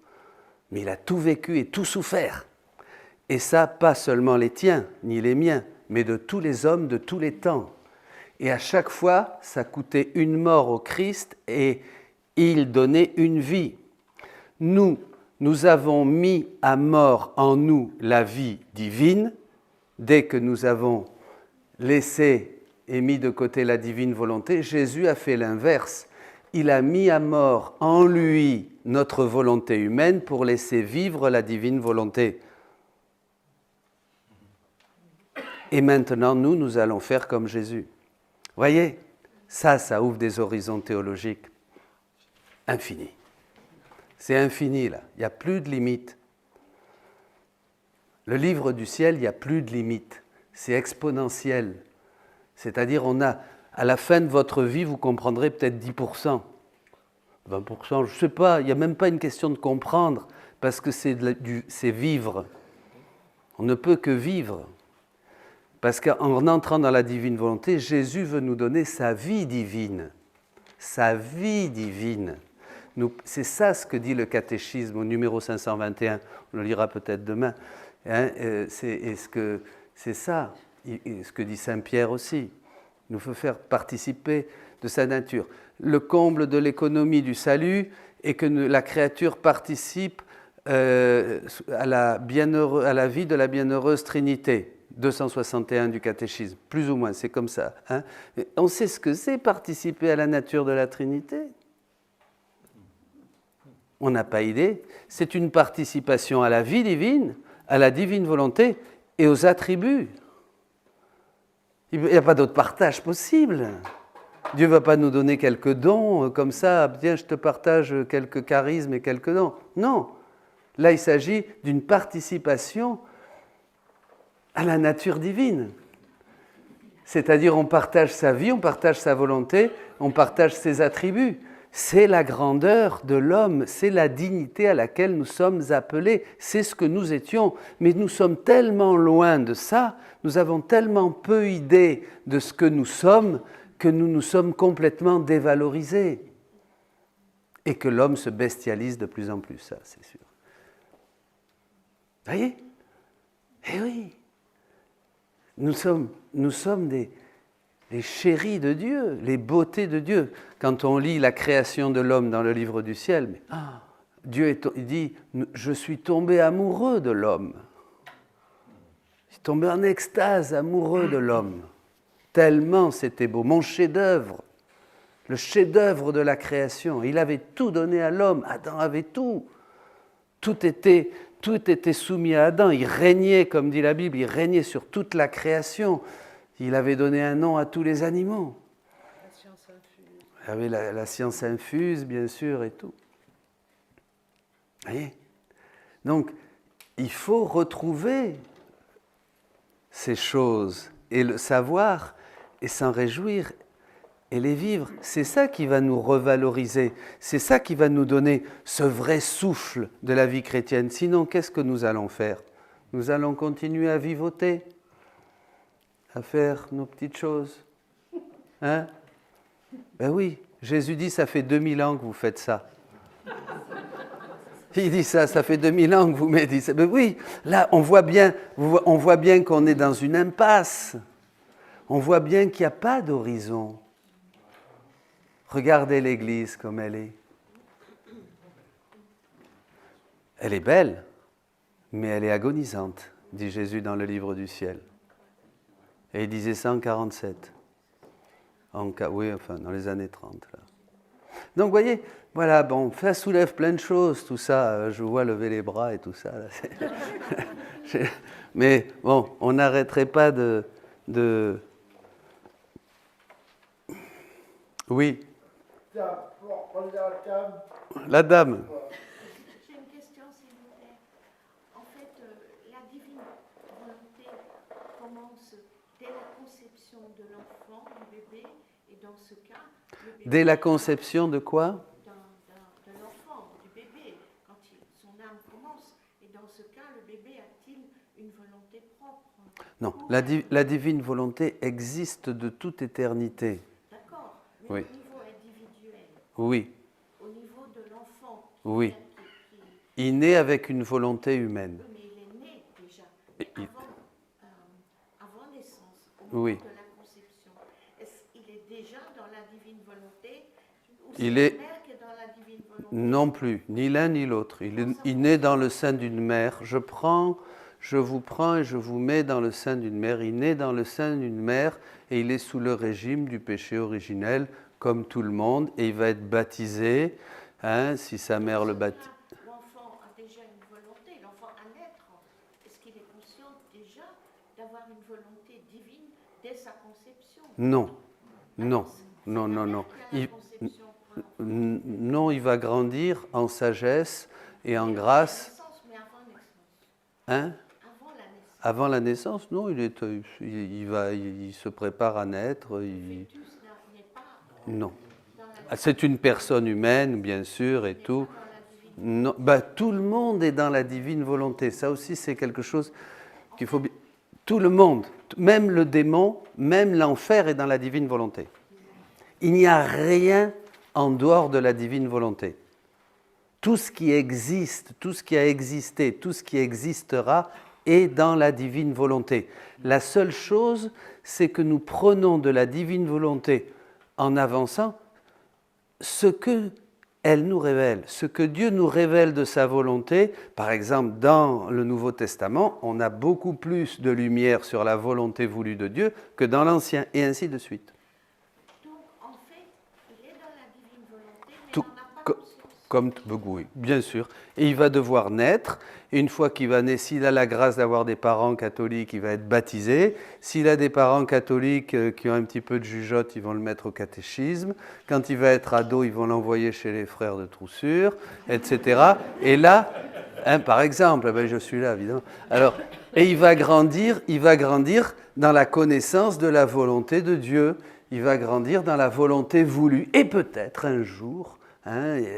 mais il a tout vécu et tout souffert. Et ça, pas seulement les tiens, ni les miens, mais de tous les hommes de tous les temps. Et à chaque fois, ça coûtait une mort au Christ et il donnait une vie. Nous avons mis à mort en nous la vie divine dès que nous avons laissé et mis de côté la divine volonté. Jésus a fait l'inverse. Il a mis à mort en lui notre volonté humaine pour laisser vivre la divine volonté. Et maintenant, nous allons faire comme Jésus. Voyez, ça ouvre des horizons théologiques infinis. C'est infini, là. Il n'y a plus de limites. Le livre du ciel, il n'y a plus de limites. C'est exponentiel. C'est-à-dire, à la fin de votre vie, vous comprendrez peut-être 10%. 20%, je ne sais pas. Il n'y a même pas une question de comprendre, parce que c'est vivre. On ne peut que vivre. Parce qu'en entrant dans la divine volonté, Jésus veut nous donner sa vie divine. Sa vie divine. C'est ça ce que dit le catéchisme au numéro 521. On le lira peut-être demain. Hein, c'est ça, ce que dit Saint Pierre aussi. Il nous faut faire participer de sa nature. Le comble de l'économie du salut est que la créature participe à la vie de la bienheureuse Trinité. 261 du catéchisme, plus ou moins, c'est comme ça. Hein. On sait ce que c'est participer à la nature de la Trinité. On n'a pas idée. C'est une participation à la vie divine, à la divine volonté et aux attributs. Il n'y a pas d'autre partage possible. Dieu ne va pas nous donner quelques dons comme ça, tiens, je te partage quelques charismes et quelques dons. Non. Là, il s'agit d'une participation à la nature divine. C'est-à-dire, on partage sa vie, on partage sa volonté, on partage ses attributs. C'est la grandeur de l'homme, c'est la dignité à laquelle nous sommes appelés, c'est ce que nous étions. Mais nous sommes tellement loin de ça, nous avons tellement peu idée de ce que nous sommes, que nous nous sommes complètement dévalorisés. Et que l'homme se bestialise de plus en plus, ça, c'est sûr. Vous voyez ? Eh oui, nous sommes des chéris de Dieu, les beautés de Dieu. Quand on lit la création de l'homme dans le livre du ciel, Dieu il dit « Je suis tombé amoureux de l'homme ». Je suis tombé en extase amoureux de l'homme. Tellement c'était beau. Mon chef-d'œuvre, le chef-d'œuvre de la création. Il avait tout donné à l'homme. Adam avait tout. Tout était soumis à Adam. Il régnait, comme dit la Bible, il régnait sur toute la création. Il avait donné un nom à tous les animaux. La science infuse. Il avait la science infuse, bien sûr, et tout. Vous voyez ? Donc, il faut retrouver ces choses et le savoir et s'en réjouir et les vivre. C'est ça qui va nous revaloriser. C'est ça qui va nous donner ce vrai souffle de la vie chrétienne. Sinon, qu'est-ce que nous allons faire ? Nous allons continuer à vivoter, à faire nos petites choses. Hein ? Ben oui, Jésus dit, ça fait 2000 ans que vous faites ça. Il dit ça fait 2000 ans que vous méditez. Ben oui, là, on voit bien qu'on est dans une impasse. On voit bien qu'il n'y a pas d'horizon. Regardez l'Église comme elle est. Elle est belle, mais elle est agonisante, dit Jésus dans le livre du ciel. Et il disait ça en 47. Dans les années 30. Là. Donc, vous voyez, voilà, bon, ça soulève plein de choses, tout ça. Je vous vois lever les bras et tout ça. Là, mais bon, on n'arrêterait pas de... Oui. La dame. J'ai une question, s'il vous plaît. En fait, la divine volonté commence dès la conception de l'enfant, du bébé, et dans ce cas, le bébé... Dès la conception de quoi ? De l'enfant, du bébé, quand son âme commence. Et dans ce cas, le bébé a-t-il une volonté propre ? Non, la divine volonté existe de toute éternité. D'accord, mais Oui. au niveau individuel, Oui, au niveau de l'enfant, oui. Il naît avec une volonté humaine. mais il est né déjà, Il- avant naissance, au moment Oui. de la conception. Est-ce qu'il est déjà dans la divine volonté ou Il c'est est- la mère qui est dans la divine volonté? Non plus, ni l'un ni l'autre. Il naît dans le sein d'une mère. Je vous prends et je vous mets dans le sein d'une mère. Il naît dans le sein d'une mère et il est sous le régime du péché originel, comme tout le monde, et il va être baptisé, si sa mère le baptise. L'enfant a déjà une volonté, l'enfant à naître. Est-ce qu'il est conscient déjà d'avoir une volonté divine dès sa conception? Non, non, non, non, non. Non, il va grandir en sagesse et en grâce. Mais avant naissance. Hein? Avant la naissance. Avant la naissance, non, il se prépare à naître. Le fœtus n'est pas Non. dans la C'est une personne humaine, bien sûr, et tout. divine. Non, tout le monde est dans la divine volonté. Ça aussi, c'est quelque chose qu'il faut bien... Tout le monde, même le démon, même l'enfer est dans la divine volonté. Il n'y a rien en dehors de la divine volonté. Tout ce qui existe, tout ce qui a existé, tout ce qui existera est dans la divine volonté. La seule chose, c'est que nous prenons de la divine volonté en avançant ce qu'elle nous révèle, ce que Dieu nous révèle de sa volonté. Par exemple, dans le Nouveau Testament, on a beaucoup plus de lumière sur la volonté voulue de Dieu que dans l'Ancien, et ainsi de suite. Donc, en fait, il est dans la divine volonté, mais Tout- il n'en a pas co- conscience. Oui, bien sûr. Et il va devoir naître. Et une fois qu'il va naître, s'il a la grâce d'avoir des parents catholiques, il va être baptisé. S'il a des parents catholiques qui ont un petit peu de jugeote, ils vont le mettre au catéchisme. Quand il va être ado, ils vont l'envoyer chez les frères de Troussure, etc. Et là, par exemple, ben je suis là, évidemment. Alors, et il va grandir dans la connaissance de la volonté de Dieu. Il va grandir dans la volonté voulue. Et peut-être un jour,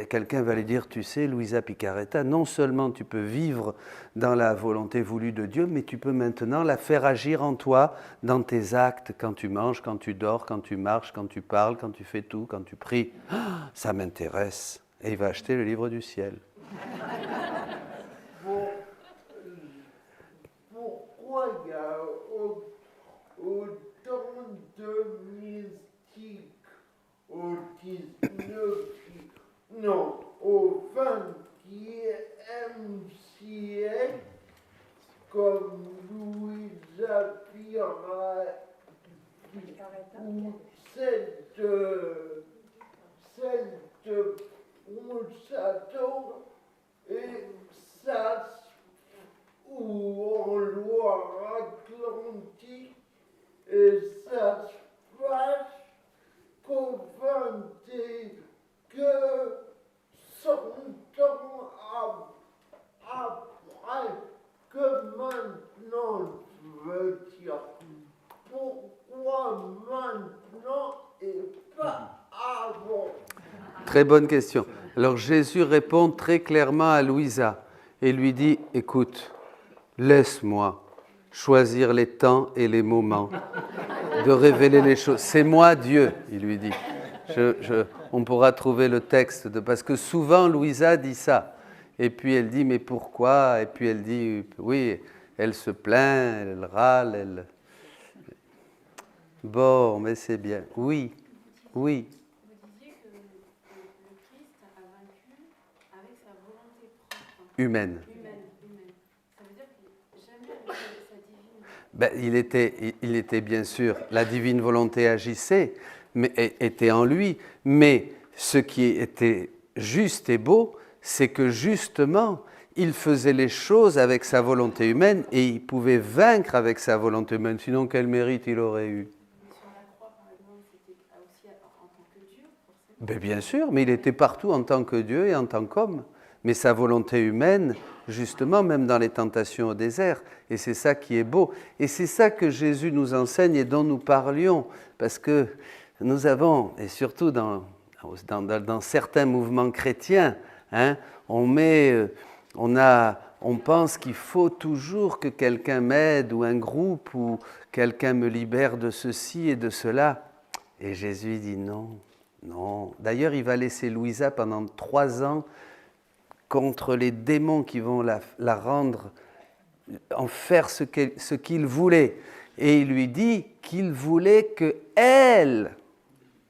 quelqu'un va lui dire, tu sais, Luisa Picaretta, non seulement tu peux vivre dans la volonté voulue de Dieu, mais tu peux maintenant la faire agir en toi, dans tes actes, quand tu manges, quand tu dors, quand tu marches, quand tu parles, quand tu fais tout, quand tu pries. Ah, ça m'intéresse. Et il va acheter le livre du ciel. Pourquoi il y a autant de mystiques au 19e, non, au 20e siècle, comme Louisa Picaretta, ou cette Monsanto, et ça, ou en Loire-Atlantique, et ça se passe qu'au 100 ans après, que maintenant, je veux dire, pourquoi maintenant et pas avant? Très bonne question. Alors Jésus répond très clairement à Louisa et lui dit, écoute, laisse-moi choisir les temps et les moments de révéler les choses. C'est moi Dieu, il lui dit. On pourra trouver le texte, parce que souvent Louisa dit ça. Et puis elle dit, mais pourquoi? Et puis elle dit, oui, elle se plaint, elle râle, elle... Bon, mais c'est bien. Oui, oui. Vous disiez que le Christ a vaincu avec sa volonté propre. Humaine. Humaine. Ça veut dire que jamais avec sa divine volonté. Ben, il était bien sûr, la divine volonté agissait, mais était en lui. Mais ce qui était juste et beau, c'est que justement, il faisait les choses avec sa volonté humaine et il pouvait vaincre avec sa volonté humaine. Sinon, quel mérite il aurait eu? Sur la croix, par exemple, c'était aussi en tant que Dieu, forcément. Ben, bien sûr, mais il était partout en tant que Dieu et en tant qu'homme. Mais sa volonté humaine, justement, même dans les tentations au désert. Et c'est ça qui est beau. Et c'est ça que Jésus nous enseigne et dont nous parlions. Parce que nous avons, et surtout dans certains mouvements chrétiens, on pense qu'il faut toujours que quelqu'un m'aide ou un groupe ou quelqu'un me libère de ceci et de cela. Et Jésus dit non, non. D'ailleurs, il va laisser Louisa pendant 3 ans contre les démons qui vont la rendre, en faire ce qu'il voulait. Et il lui dit qu'il voulait qu'elle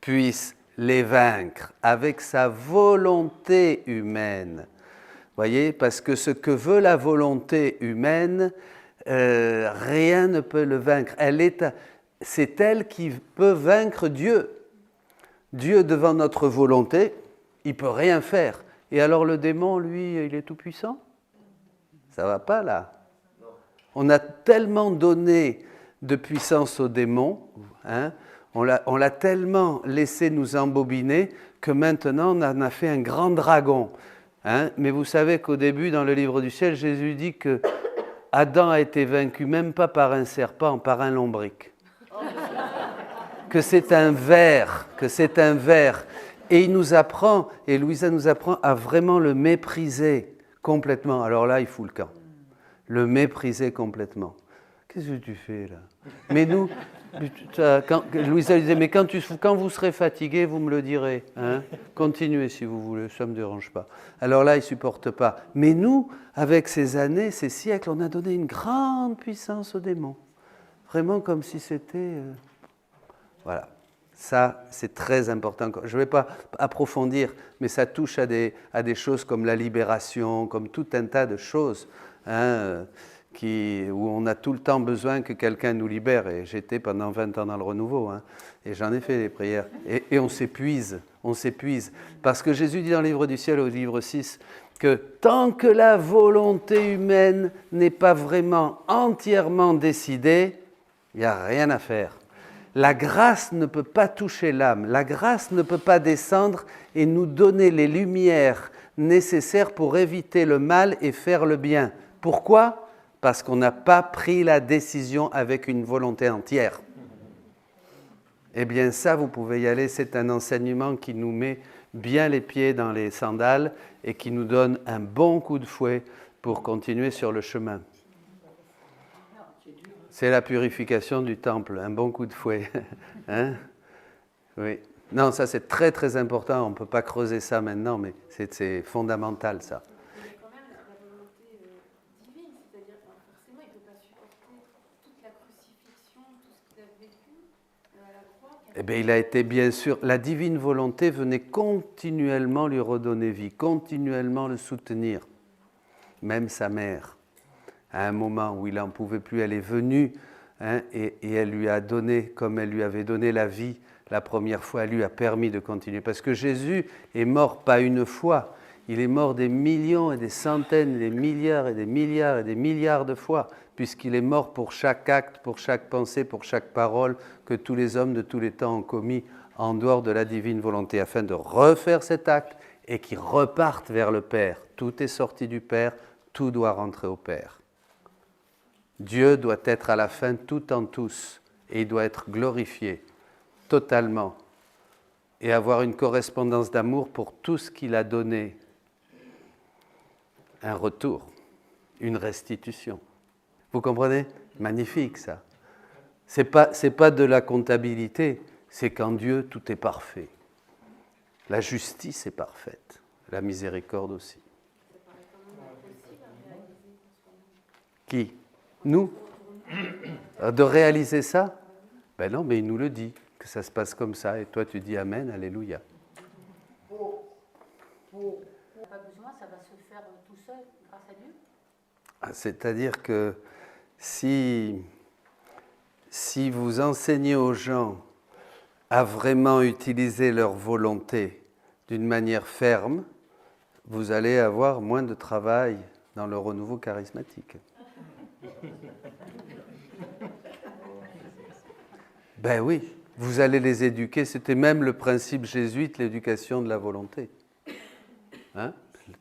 puisse les vaincre avec sa volonté humaine. Voyez, parce que ce que veut la volonté humaine, rien ne peut le vaincre. C'est elle qui peut vaincre Dieu. Dieu, devant notre volonté, il ne peut rien faire. Et alors le démon, lui, il est tout puissant? Ça ne va pas là. On a tellement donné de puissance au démon, on l'a tellement laissé nous embobiner que maintenant on en a fait un grand dragon. Mais vous savez qu'au début, dans le livre du ciel, Jésus dit que Adam a été vaincu même pas par un serpent, par un lombric. Que c'est un ver. Et il nous apprend, et Louisa nous apprend à vraiment le mépriser complètement. Alors là, il fout le camp. Le mépriser complètement. qu'est-ce que tu fais là? Mais nous, Louisa disait, mais quand vous serez fatigué, vous me le direz. Hein? Continuez si vous voulez, ça ne me dérange pas. Alors là, il ne supporte pas. Mais nous, avec ces années, ces siècles, on a donné une grande puissance aux démons. Vraiment comme si c'était... Voilà. Ça, c'est très important. Je ne vais pas approfondir, mais ça touche à des choses comme la libération, comme tout un tas de choses, hein, où on a tout le temps besoin que quelqu'un nous libère. Et j'étais pendant 20 ans dans le renouveau, hein, et j'en ai fait des prières. Et on s'épuise, Parce que Jésus dit dans le livre du ciel, au livre 6, que tant que la volonté humaine n'est pas vraiment entièrement décidée, il n'y a rien à faire. La grâce ne peut pas toucher l'âme, la grâce ne peut pas descendre et nous donner les lumières nécessaires pour éviter le mal et faire le bien. Pourquoi? Parce qu'on n'a pas pris la décision avec une volonté entière. Eh bien ça, vous pouvez y aller, c'est un enseignement qui nous met bien les pieds dans les sandales et qui nous donne un bon coup de fouet pour continuer sur le chemin. C'est la purification du temple, un bon coup de fouet. Hein? Oui. Non, ça c'est très très important, on ne peut pas creuser ça maintenant, mais c'est fondamental ça. Mais quand même, la volonté divine, c'est-à-dire forcément, il ne peut pas supporter toute la crucifixion, tout ce qu'il a vécu à la croix. Eh bien, il a été bien sûr, la divine volonté venait continuellement lui redonner vie, continuellement le soutenir, même sa mère. À un moment où il n'en pouvait plus, elle est venue, hein, et elle lui a donné, comme elle lui avait donné la vie la première fois, elle lui a permis de continuer. Parce que Jésus est mort pas une fois, il est mort des millions et des centaines, des milliards et des milliards et des milliards de fois, puisqu'il est mort pour chaque acte, pour chaque pensée, pour chaque parole que tous les hommes de tous les temps ont commis en dehors de la divine volonté, afin de refaire cet acte et qu'ils repartent vers le Père. Tout est sorti du Père, tout doit rentrer au Père. Dieu doit être à la fin tout en tous et il doit être glorifié totalement et avoir une correspondance d'amour pour tout ce qu'il a donné. Un retour, une restitution. Vous comprenez? Magnifique ça. C'est pas de la comptabilité, c'est qu'en Dieu tout est parfait. La justice est parfaite, la miséricorde aussi. Ça paraît quand même impossible à réaliser pour soi-même. Qui? Nous? De réaliser ça? Ben non, mais il nous le dit, que ça se passe comme ça. Et toi, tu dis Amen, Alléluia. Pas besoin, ça va se faire tout seul grâce à Dieu. C'est-à-dire que si vous enseignez aux gens à vraiment utiliser leur volonté d'une manière ferme, vous allez avoir moins de travail dans le renouveau charismatique. Ben oui, vous allez les éduquer. C'était même le principe jésuite, l'éducation de la volonté. Hein?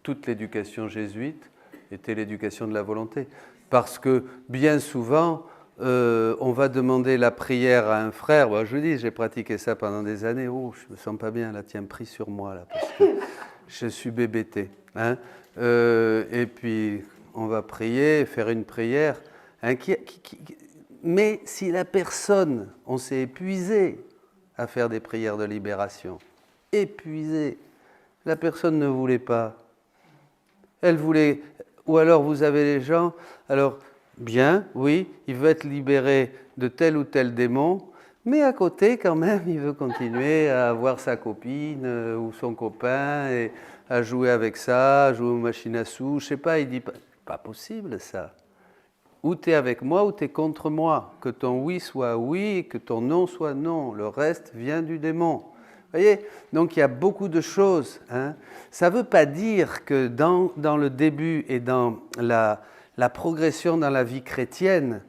Toute l'éducation jésuite était l'éducation de la volonté. Parce que bien souvent, on va demander la prière à un frère. Bon, je vous dis, j'ai pratiqué ça pendant des années. Oh, je me sens pas bien, là, tiens, prie sur moi, là, parce que je suis bébêté. Hein? Et puis, on va prier, faire une prière. Hein, mais si la personne, on s'est épuisé à faire des prières de libération, épuisé, la personne ne voulait pas. Elle voulait, ou alors vous avez les gens, alors bien, oui, il veut être libéré de tel ou tel démon, mais à côté quand même, il veut continuer à voir sa copine ou son copain et à jouer avec ça, à jouer aux machines à sous, je sais pas, il dit pas possible ça. Ou tu es avec moi ou tu es contre moi, que ton oui soit oui et que ton non soit non, le reste vient du démon. Vous voyez? Donc il y a beaucoup de choses. Hein. Ça ne veut pas dire que dans le début et dans la progression dans la vie chrétienne,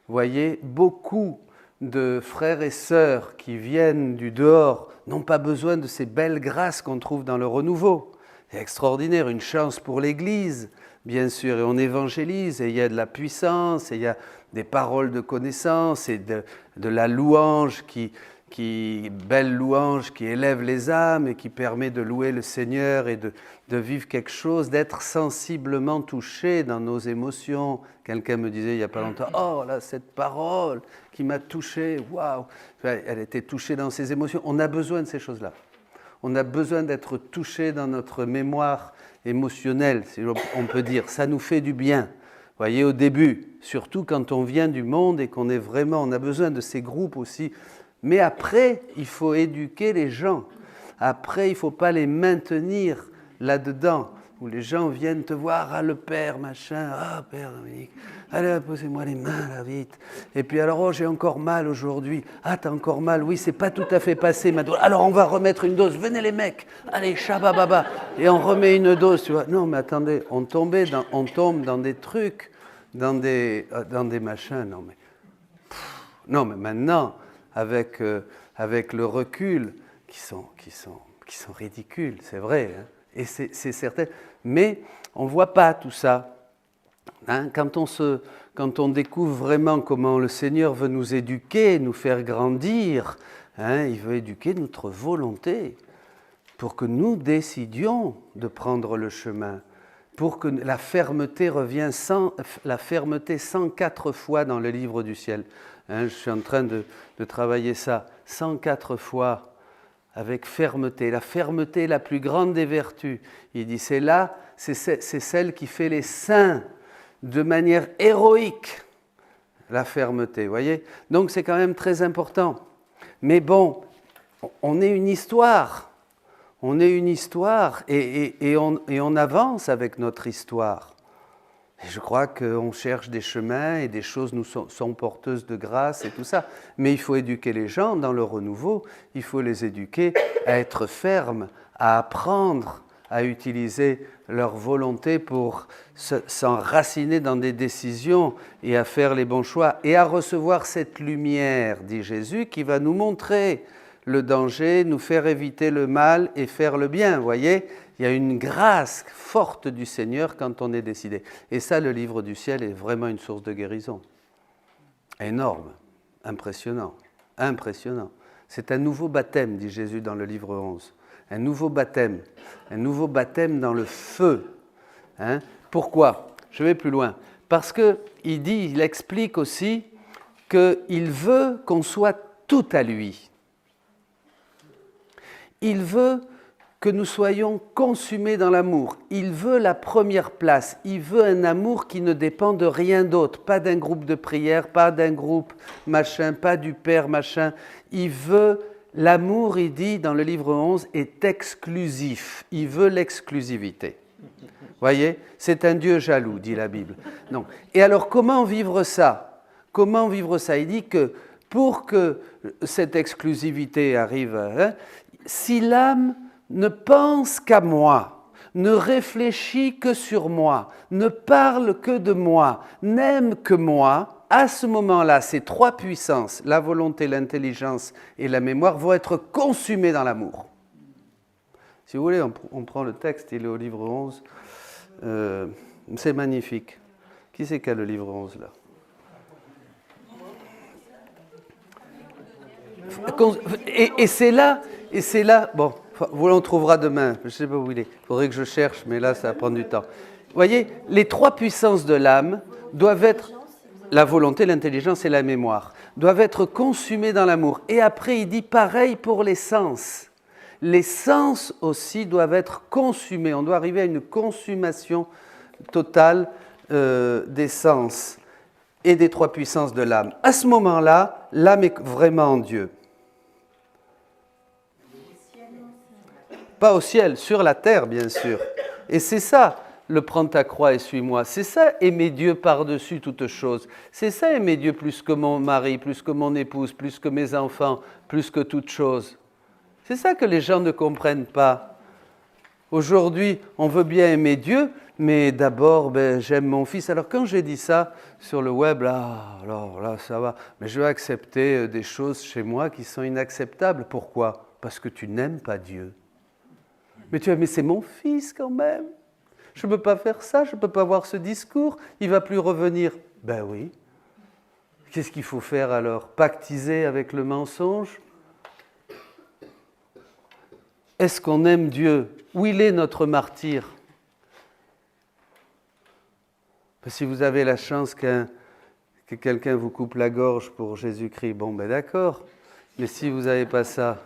vous voyez, beaucoup de frères et sœurs qui viennent du dehors n'ont pas besoin de ces belles grâces qu'on trouve dans le renouveau. C'est extraordinaire, une chance pour l'Église, bien sûr, et on évangélise, et il y a de la puissance, et il y a des paroles de connaissance, et de la louange qui belle louange qui élève les âmes et qui permet de louer le Seigneur et de vivre quelque chose, d'être sensiblement touché dans nos émotions. Quelqu'un me disait il n'y a pas longtemps, oh là, cette parole qui m'a touché, waouh, elle était touchée dans ses émotions. On a besoin de ces choses-là. On a besoin d'être touché dans notre mémoire émotionnelle, si on peut dire. Ça nous fait du bien. Vous voyez, au début, surtout quand on vient du monde et qu'on est vraiment, on a besoin de ces groupes aussi. Mais après, il faut éduquer les gens. Après, il ne faut pas les maintenir là-dedans, où les gens viennent te voir, ah le père, machin, ah père Dominique, allez, posez-moi les mains là, vite. Et puis alors, oh, j'ai encore mal aujourd'hui. Ah, t'as encore mal, oui, c'est pas tout à fait passé ma douleur. Alors on va remettre une dose, venez les mecs, allez, shabababa, et on remet une dose, tu vois. Non, mais attendez, on tombe dans des trucs, dans des machins, non mais maintenant, avec le recul, qui sont ridicules, c'est vrai, hein, et c'est certain. Mais on ne voit pas tout ça. Hein, quand on découvre vraiment comment le Seigneur veut nous éduquer, nous faire grandir, hein, il veut éduquer notre volonté pour que nous décidions de prendre le chemin, pour que la fermeté revienne, la fermeté 104 fois dans le livre du ciel. Hein, je suis en train de travailler ça 104 fois avec fermeté. La fermeté est la plus grande des vertus. Il dit, c'est celle qui fait les saints de manière héroïque, la fermeté, vous voyez. Donc c'est quand même très important. Mais bon, on est une histoire. On est une histoire et on avance avec notre histoire. Et je crois qu'on cherche des chemins et des choses nous sont porteuses de grâce et tout ça. Mais il faut éduquer les gens dans le renouveau. Il faut les éduquer à être fermes, à apprendre à utiliser leur volonté pour s'enraciner dans des décisions et à faire les bons choix et à recevoir cette lumière, dit Jésus, qui va nous montrer le danger, nous faire éviter le mal et faire le bien. Vous voyez, il y a une grâce forte du Seigneur quand on est décidé. Et ça, le livre du ciel est vraiment une source de guérison. Énorme, impressionnant, impressionnant. C'est un nouveau baptême, dit Jésus dans le livre 11. Un nouveau baptême dans le feu. Hein? Pourquoi ? Je vais plus loin. Parce qu'il explique aussi qu'il veut qu'on soit tout à lui. Il veut que nous soyons consumés dans l'amour. Il veut la première place. Il veut un amour qui ne dépend de rien d'autre. Pas d'un groupe de prière, pas d'un groupe machin, pas du Père machin. Il veut l'amour, il dit dans le livre 11, est exclusif. Il veut l'exclusivité. Voyez, c'est un Dieu jaloux, dit la Bible. Non. Et alors, comment vivre ça ? Comment vivre ça ? Il dit que pour que cette exclusivité arrive, hein, si l'âme ne pense qu'à moi, ne réfléchit que sur moi, ne parle que de moi, n'aime que moi, à ce moment-là, ces trois puissances, la volonté, l'intelligence et la mémoire, vont être consumées dans l'amour. Si vous voulez, on prend le texte, il est au livre 11. C'est magnifique. Qui c'est qui a le livre 11 là ? Et c'est là, bon, vous l'en trouverez demain, je ne sais pas où il est, il faudrait que je cherche, mais là ça va prendre du temps. Vous voyez, les trois puissances de l'âme doivent être, la volonté, l'intelligence et la mémoire, doivent être consumées dans l'amour. Et après il dit pareil pour les sens. Les sens aussi doivent être consumés, on doit arriver à une consommation totale des sens et des trois puissances de l'âme. À ce moment-là, l'âme est vraiment en Dieu. Pas au ciel, sur la terre, bien sûr. Et c'est ça, le prends ta croix et suis-moi. C'est ça, aimer Dieu par-dessus toute chose. C'est ça, aimer Dieu plus que mon mari, plus que mon épouse, plus que mes enfants, plus que toute chose. C'est ça que les gens ne comprennent pas. Aujourd'hui, on veut bien aimer Dieu, mais d'abord, j'aime mon fils. Alors quand j'ai dit ça sur le web, alors là, ça va. Mais je vais accepter des choses chez moi qui sont inacceptables. Pourquoi ? Parce que tu n'aimes pas Dieu. Mais c'est mon fils quand même. Je ne peux pas faire ça, je ne peux pas avoir ce discours. Il ne va plus revenir. Ben oui. Qu'est-ce qu'il faut faire alors ? Pactiser avec le mensonge ? est-ce qu'on aime Dieu? Où il est notre martyr? Si vous avez la chance que quelqu'un vous coupe la gorge pour Jésus-Christ, bon ben d'accord, mais si vous n'avez pas ça,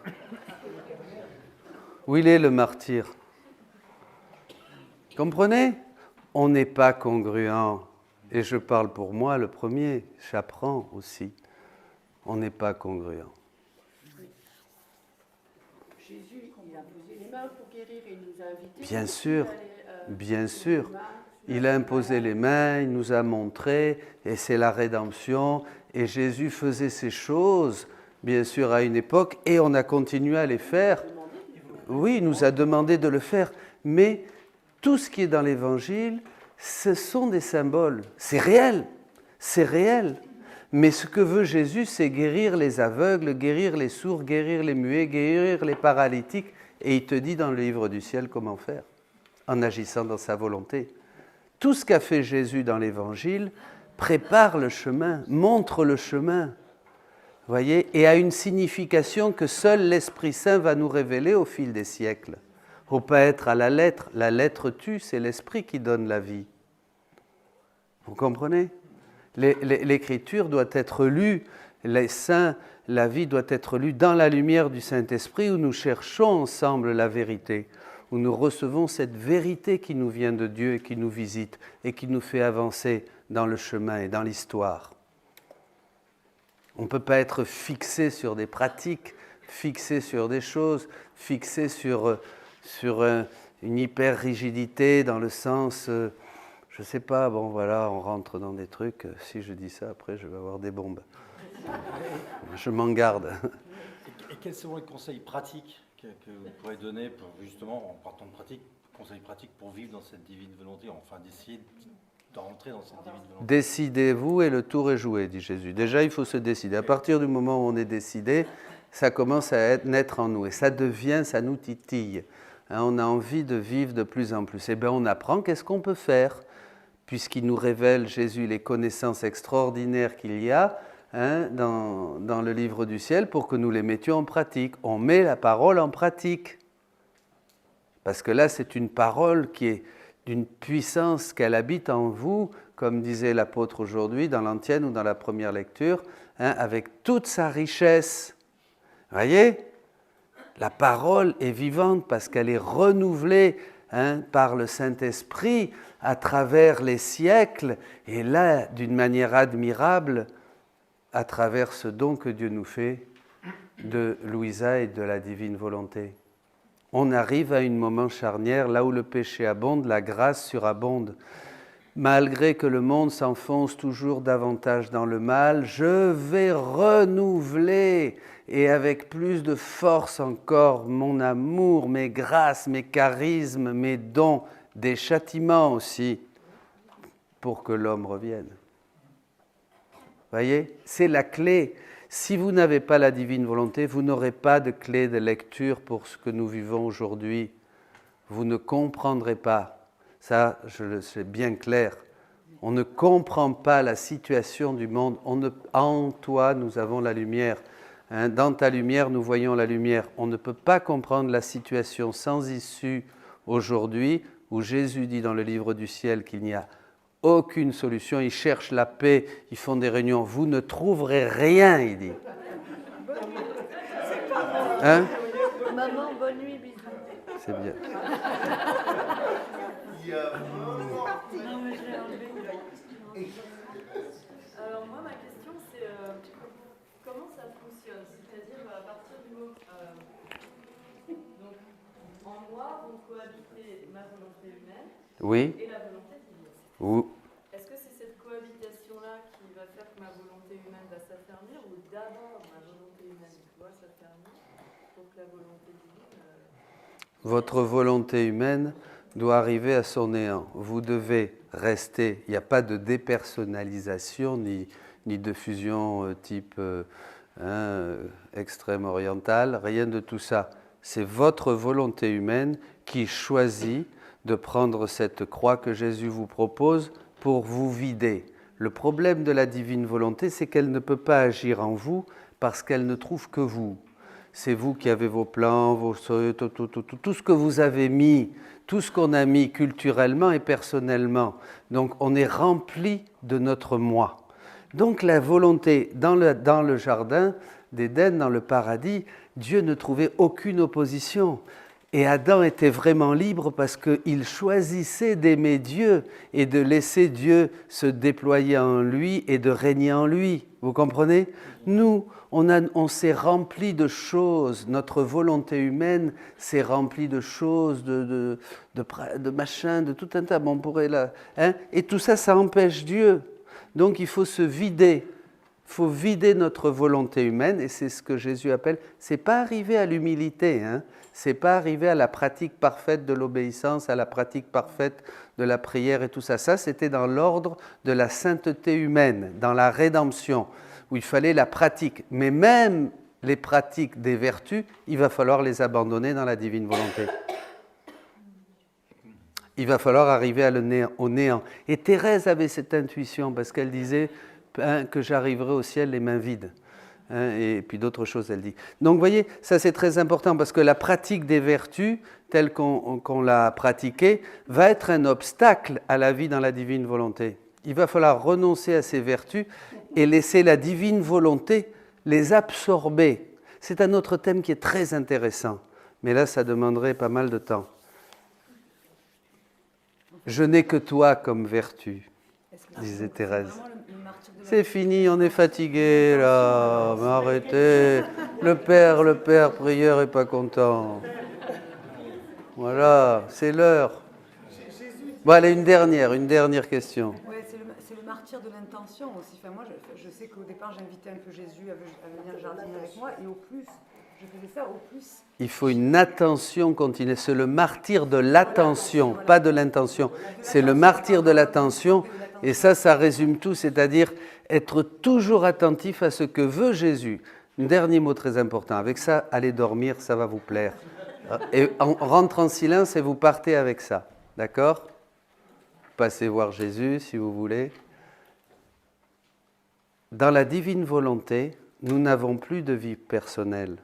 où il est le martyr? Comprenez? On n'est pas congruent, et je parle pour moi le premier, j'apprends aussi, on n'est pas congruent. Jésus, il a posé les mains pour guérir et il nous a invités. Bien sûr, bien sûr. Il a imposé les mains, il nous a montré, et c'est la rédemption. Et Jésus faisait ces choses, bien sûr, à une époque, et on a continué à les faire. Oui, il nous a demandé de le faire. Mais tout ce qui est dans l'Évangile, ce sont des symboles. C'est réel, c'est réel. Mais ce que veut Jésus, c'est guérir les aveugles, guérir les sourds, guérir les muets, guérir les paralytiques. Et il te dit dans le livre du ciel comment faire, en agissant dans sa volonté. Tout ce qu'a fait Jésus dans l'Évangile prépare le chemin, montre le chemin, voyez, et a une signification que seul l'Esprit Saint va nous révéler au fil des siècles. Il ne faut pas être à la lettre tue, c'est l'Esprit qui donne la vie. Vous comprenez? L'Écriture doit être lue, les saints, la vie doit être lue dans la lumière du Saint-Esprit où nous cherchons ensemble la vérité, où nous recevons cette vérité qui nous vient de Dieu et qui nous visite et qui nous fait avancer dans le chemin et dans l'histoire. On ne peut pas être fixé sur des pratiques, fixé sur des choses, fixé sur une hyper-rigidité dans le sens, je ne sais pas, bon voilà, on rentre dans des trucs, si je dis ça, après je vais avoir des bombes. Je m'en garde. Et quels sont les conseils pratiques que vous pourrez donner pour justement, en partant de pratique, conseils pratiques pour vivre dans cette divine volonté, enfin d'essayer d'entrer dans cette divine volonté? Décidez-vous et le tour est joué, dit Jésus. Déjà, il faut se décider. À partir du moment où on est décidé, ça commence à naître en nous et ça devient, ça nous titille. On a envie de vivre de plus en plus. Et bien, on apprend qu'est-ce qu'on peut faire, puisqu'il nous révèle, Jésus, les connaissances extraordinaires qu'il y a dans le livre du ciel pour que nous les mettions en pratique. On met la parole en pratique. Parce que là, c'est une parole qui est d'une puissance qu'elle habite en vous, comme disait l'apôtre aujourd'hui dans l'antienne ou dans la première lecture, avec toute sa richesse. Voyez ? La parole est vivante parce qu'elle est renouvelée par le Saint-Esprit à travers les siècles, et là, d'une manière admirable, à travers ce don que Dieu nous fait de Louisa et de la divine volonté. On arrive à un moment charnière, là où le péché abonde, la grâce surabonde. Malgré que le monde s'enfonce toujours davantage dans le mal, je vais renouveler, et avec plus de force encore, mon amour, mes grâces, mes charismes, mes dons, des châtiments aussi, pour que l'homme revienne. Voyez, c'est la clé. Si vous n'avez pas la divine volonté, vous n'aurez pas de clé de lecture pour ce que nous vivons aujourd'hui. Vous ne comprendrez pas. Ça, c'est bien clair. On ne comprend pas la situation du monde. En toi, nous avons la lumière. Dans ta lumière, nous voyons la lumière. On ne peut pas comprendre la situation sans issue aujourd'hui, où Jésus dit dans le livre du ciel qu'il n'y a aucune solution. Ils cherchent la paix, ils font des réunions. Vous ne trouverez rien, il dit. Hein? Maman, bonne nuit, bisous. C'est bien. Alors moi, ma question, c'est comment ça fonctionne? C'est-à-dire, à partir du moment... donc, en moi, vont cohabiter ma volonté humaine Oui. et la volonté divine. Ou Est-ce que c'est cette cohabitation-là qui va faire que ma volonté humaine va s'affermir, ou d'abord ma volonté humaine doit s'affermir pour que la volonté divine... votre volonté humaine doit arriver à son néant. Vous devez rester. Il n'y a pas de dépersonnalisation ni de fusion type extrême orientale, rien de tout ça. C'est votre volonté humaine qui choisit de prendre cette croix que Jésus vous propose pour vous vider. Le problème de la divine volonté, c'est qu'elle ne peut pas agir en vous parce qu'elle ne trouve que vous. c'est vous qui avez vos plans, tout ce que vous avez mis, tout ce qu'on a mis culturellement et personnellement. Donc on est rempli de notre moi. Donc la volonté, dans le jardin d'Éden, dans le paradis, Dieu ne trouvait aucune opposition. Et Adam était vraiment libre parce qu'il choisissait d'aimer Dieu et de laisser Dieu se déployer en lui et de régner en lui. Vous comprenez? Nous, on s'est rempli de choses, notre volonté humaine s'est remplie de choses, de machins, de tout un tas. Bon, on pourrait là, hein? Et tout ça, ça empêche Dieu. Donc il faut se vider. Il faut vider notre volonté humaine et c'est ce que Jésus appelle, c'est pas arriver à l'humilité, hein, c'est pas arriver à la pratique parfaite de l'obéissance, à la pratique parfaite de la prière et tout ça. Ça, c'était dans l'ordre de la sainteté humaine, dans la rédemption, où il fallait la pratique. Mais même les pratiques des vertus, il va falloir les abandonner dans la divine volonté. Il va falloir arriver au néant. Et Thérèse avait cette intuition parce qu'elle disait que j'arriverai au ciel les mains vides. Et puis d'autres choses, elle dit. Donc, vous voyez, ça c'est très important parce que la pratique des vertus, telle qu'on l'a pratiquée, va être un obstacle à la vie dans la divine volonté. Il va falloir renoncer à ces vertus et laisser la divine volonté les absorber. C'est un autre thème qui est très intéressant, mais là, ça demanderait pas mal de temps. Je n'ai que toi comme vertu, disait Thérèse. C'est fini, on est fatigué là, mais arrêtez. Le père prieur est pas content. Voilà, c'est l'heure. Bon, allez, une dernière question. Oui, c'est le martyr de l'intention aussi. Enfin, moi, je sais qu'au départ, j'invitais un peu Jésus à venir jardiner avec moi, et au plus, je faisais ça, au plus. Il faut une attention continue. C'est le martyr de l'attention, pas de l'intention. C'est le martyr de l'attention. Et ça résume tout, c'est-à-dire être toujours attentif à ce que veut Jésus. Un dernier mot très important. Avec ça, allez dormir, ça va vous plaire. Et on rentre en silence et vous partez avec ça. D'accord ? Passez voir Jésus si vous voulez. Dans la divine volonté, nous n'avons plus de vie personnelle.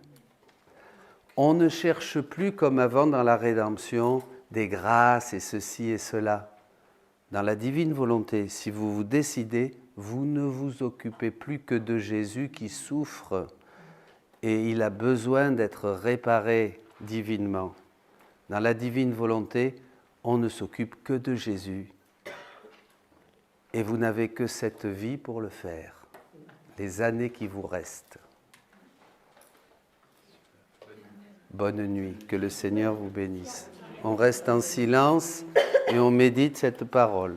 On ne cherche plus comme avant dans la rédemption des grâces et ceci et cela. Dans la divine volonté, si vous vous décidez, vous ne vous occupez plus que de Jésus qui souffre et il a besoin d'être réparé divinement. Dans la divine volonté, on ne s'occupe que de Jésus et vous n'avez que cette vie pour le faire, les années qui vous restent. Bonne nuit, que le Seigneur vous bénisse. On reste en silence et on médite cette parole.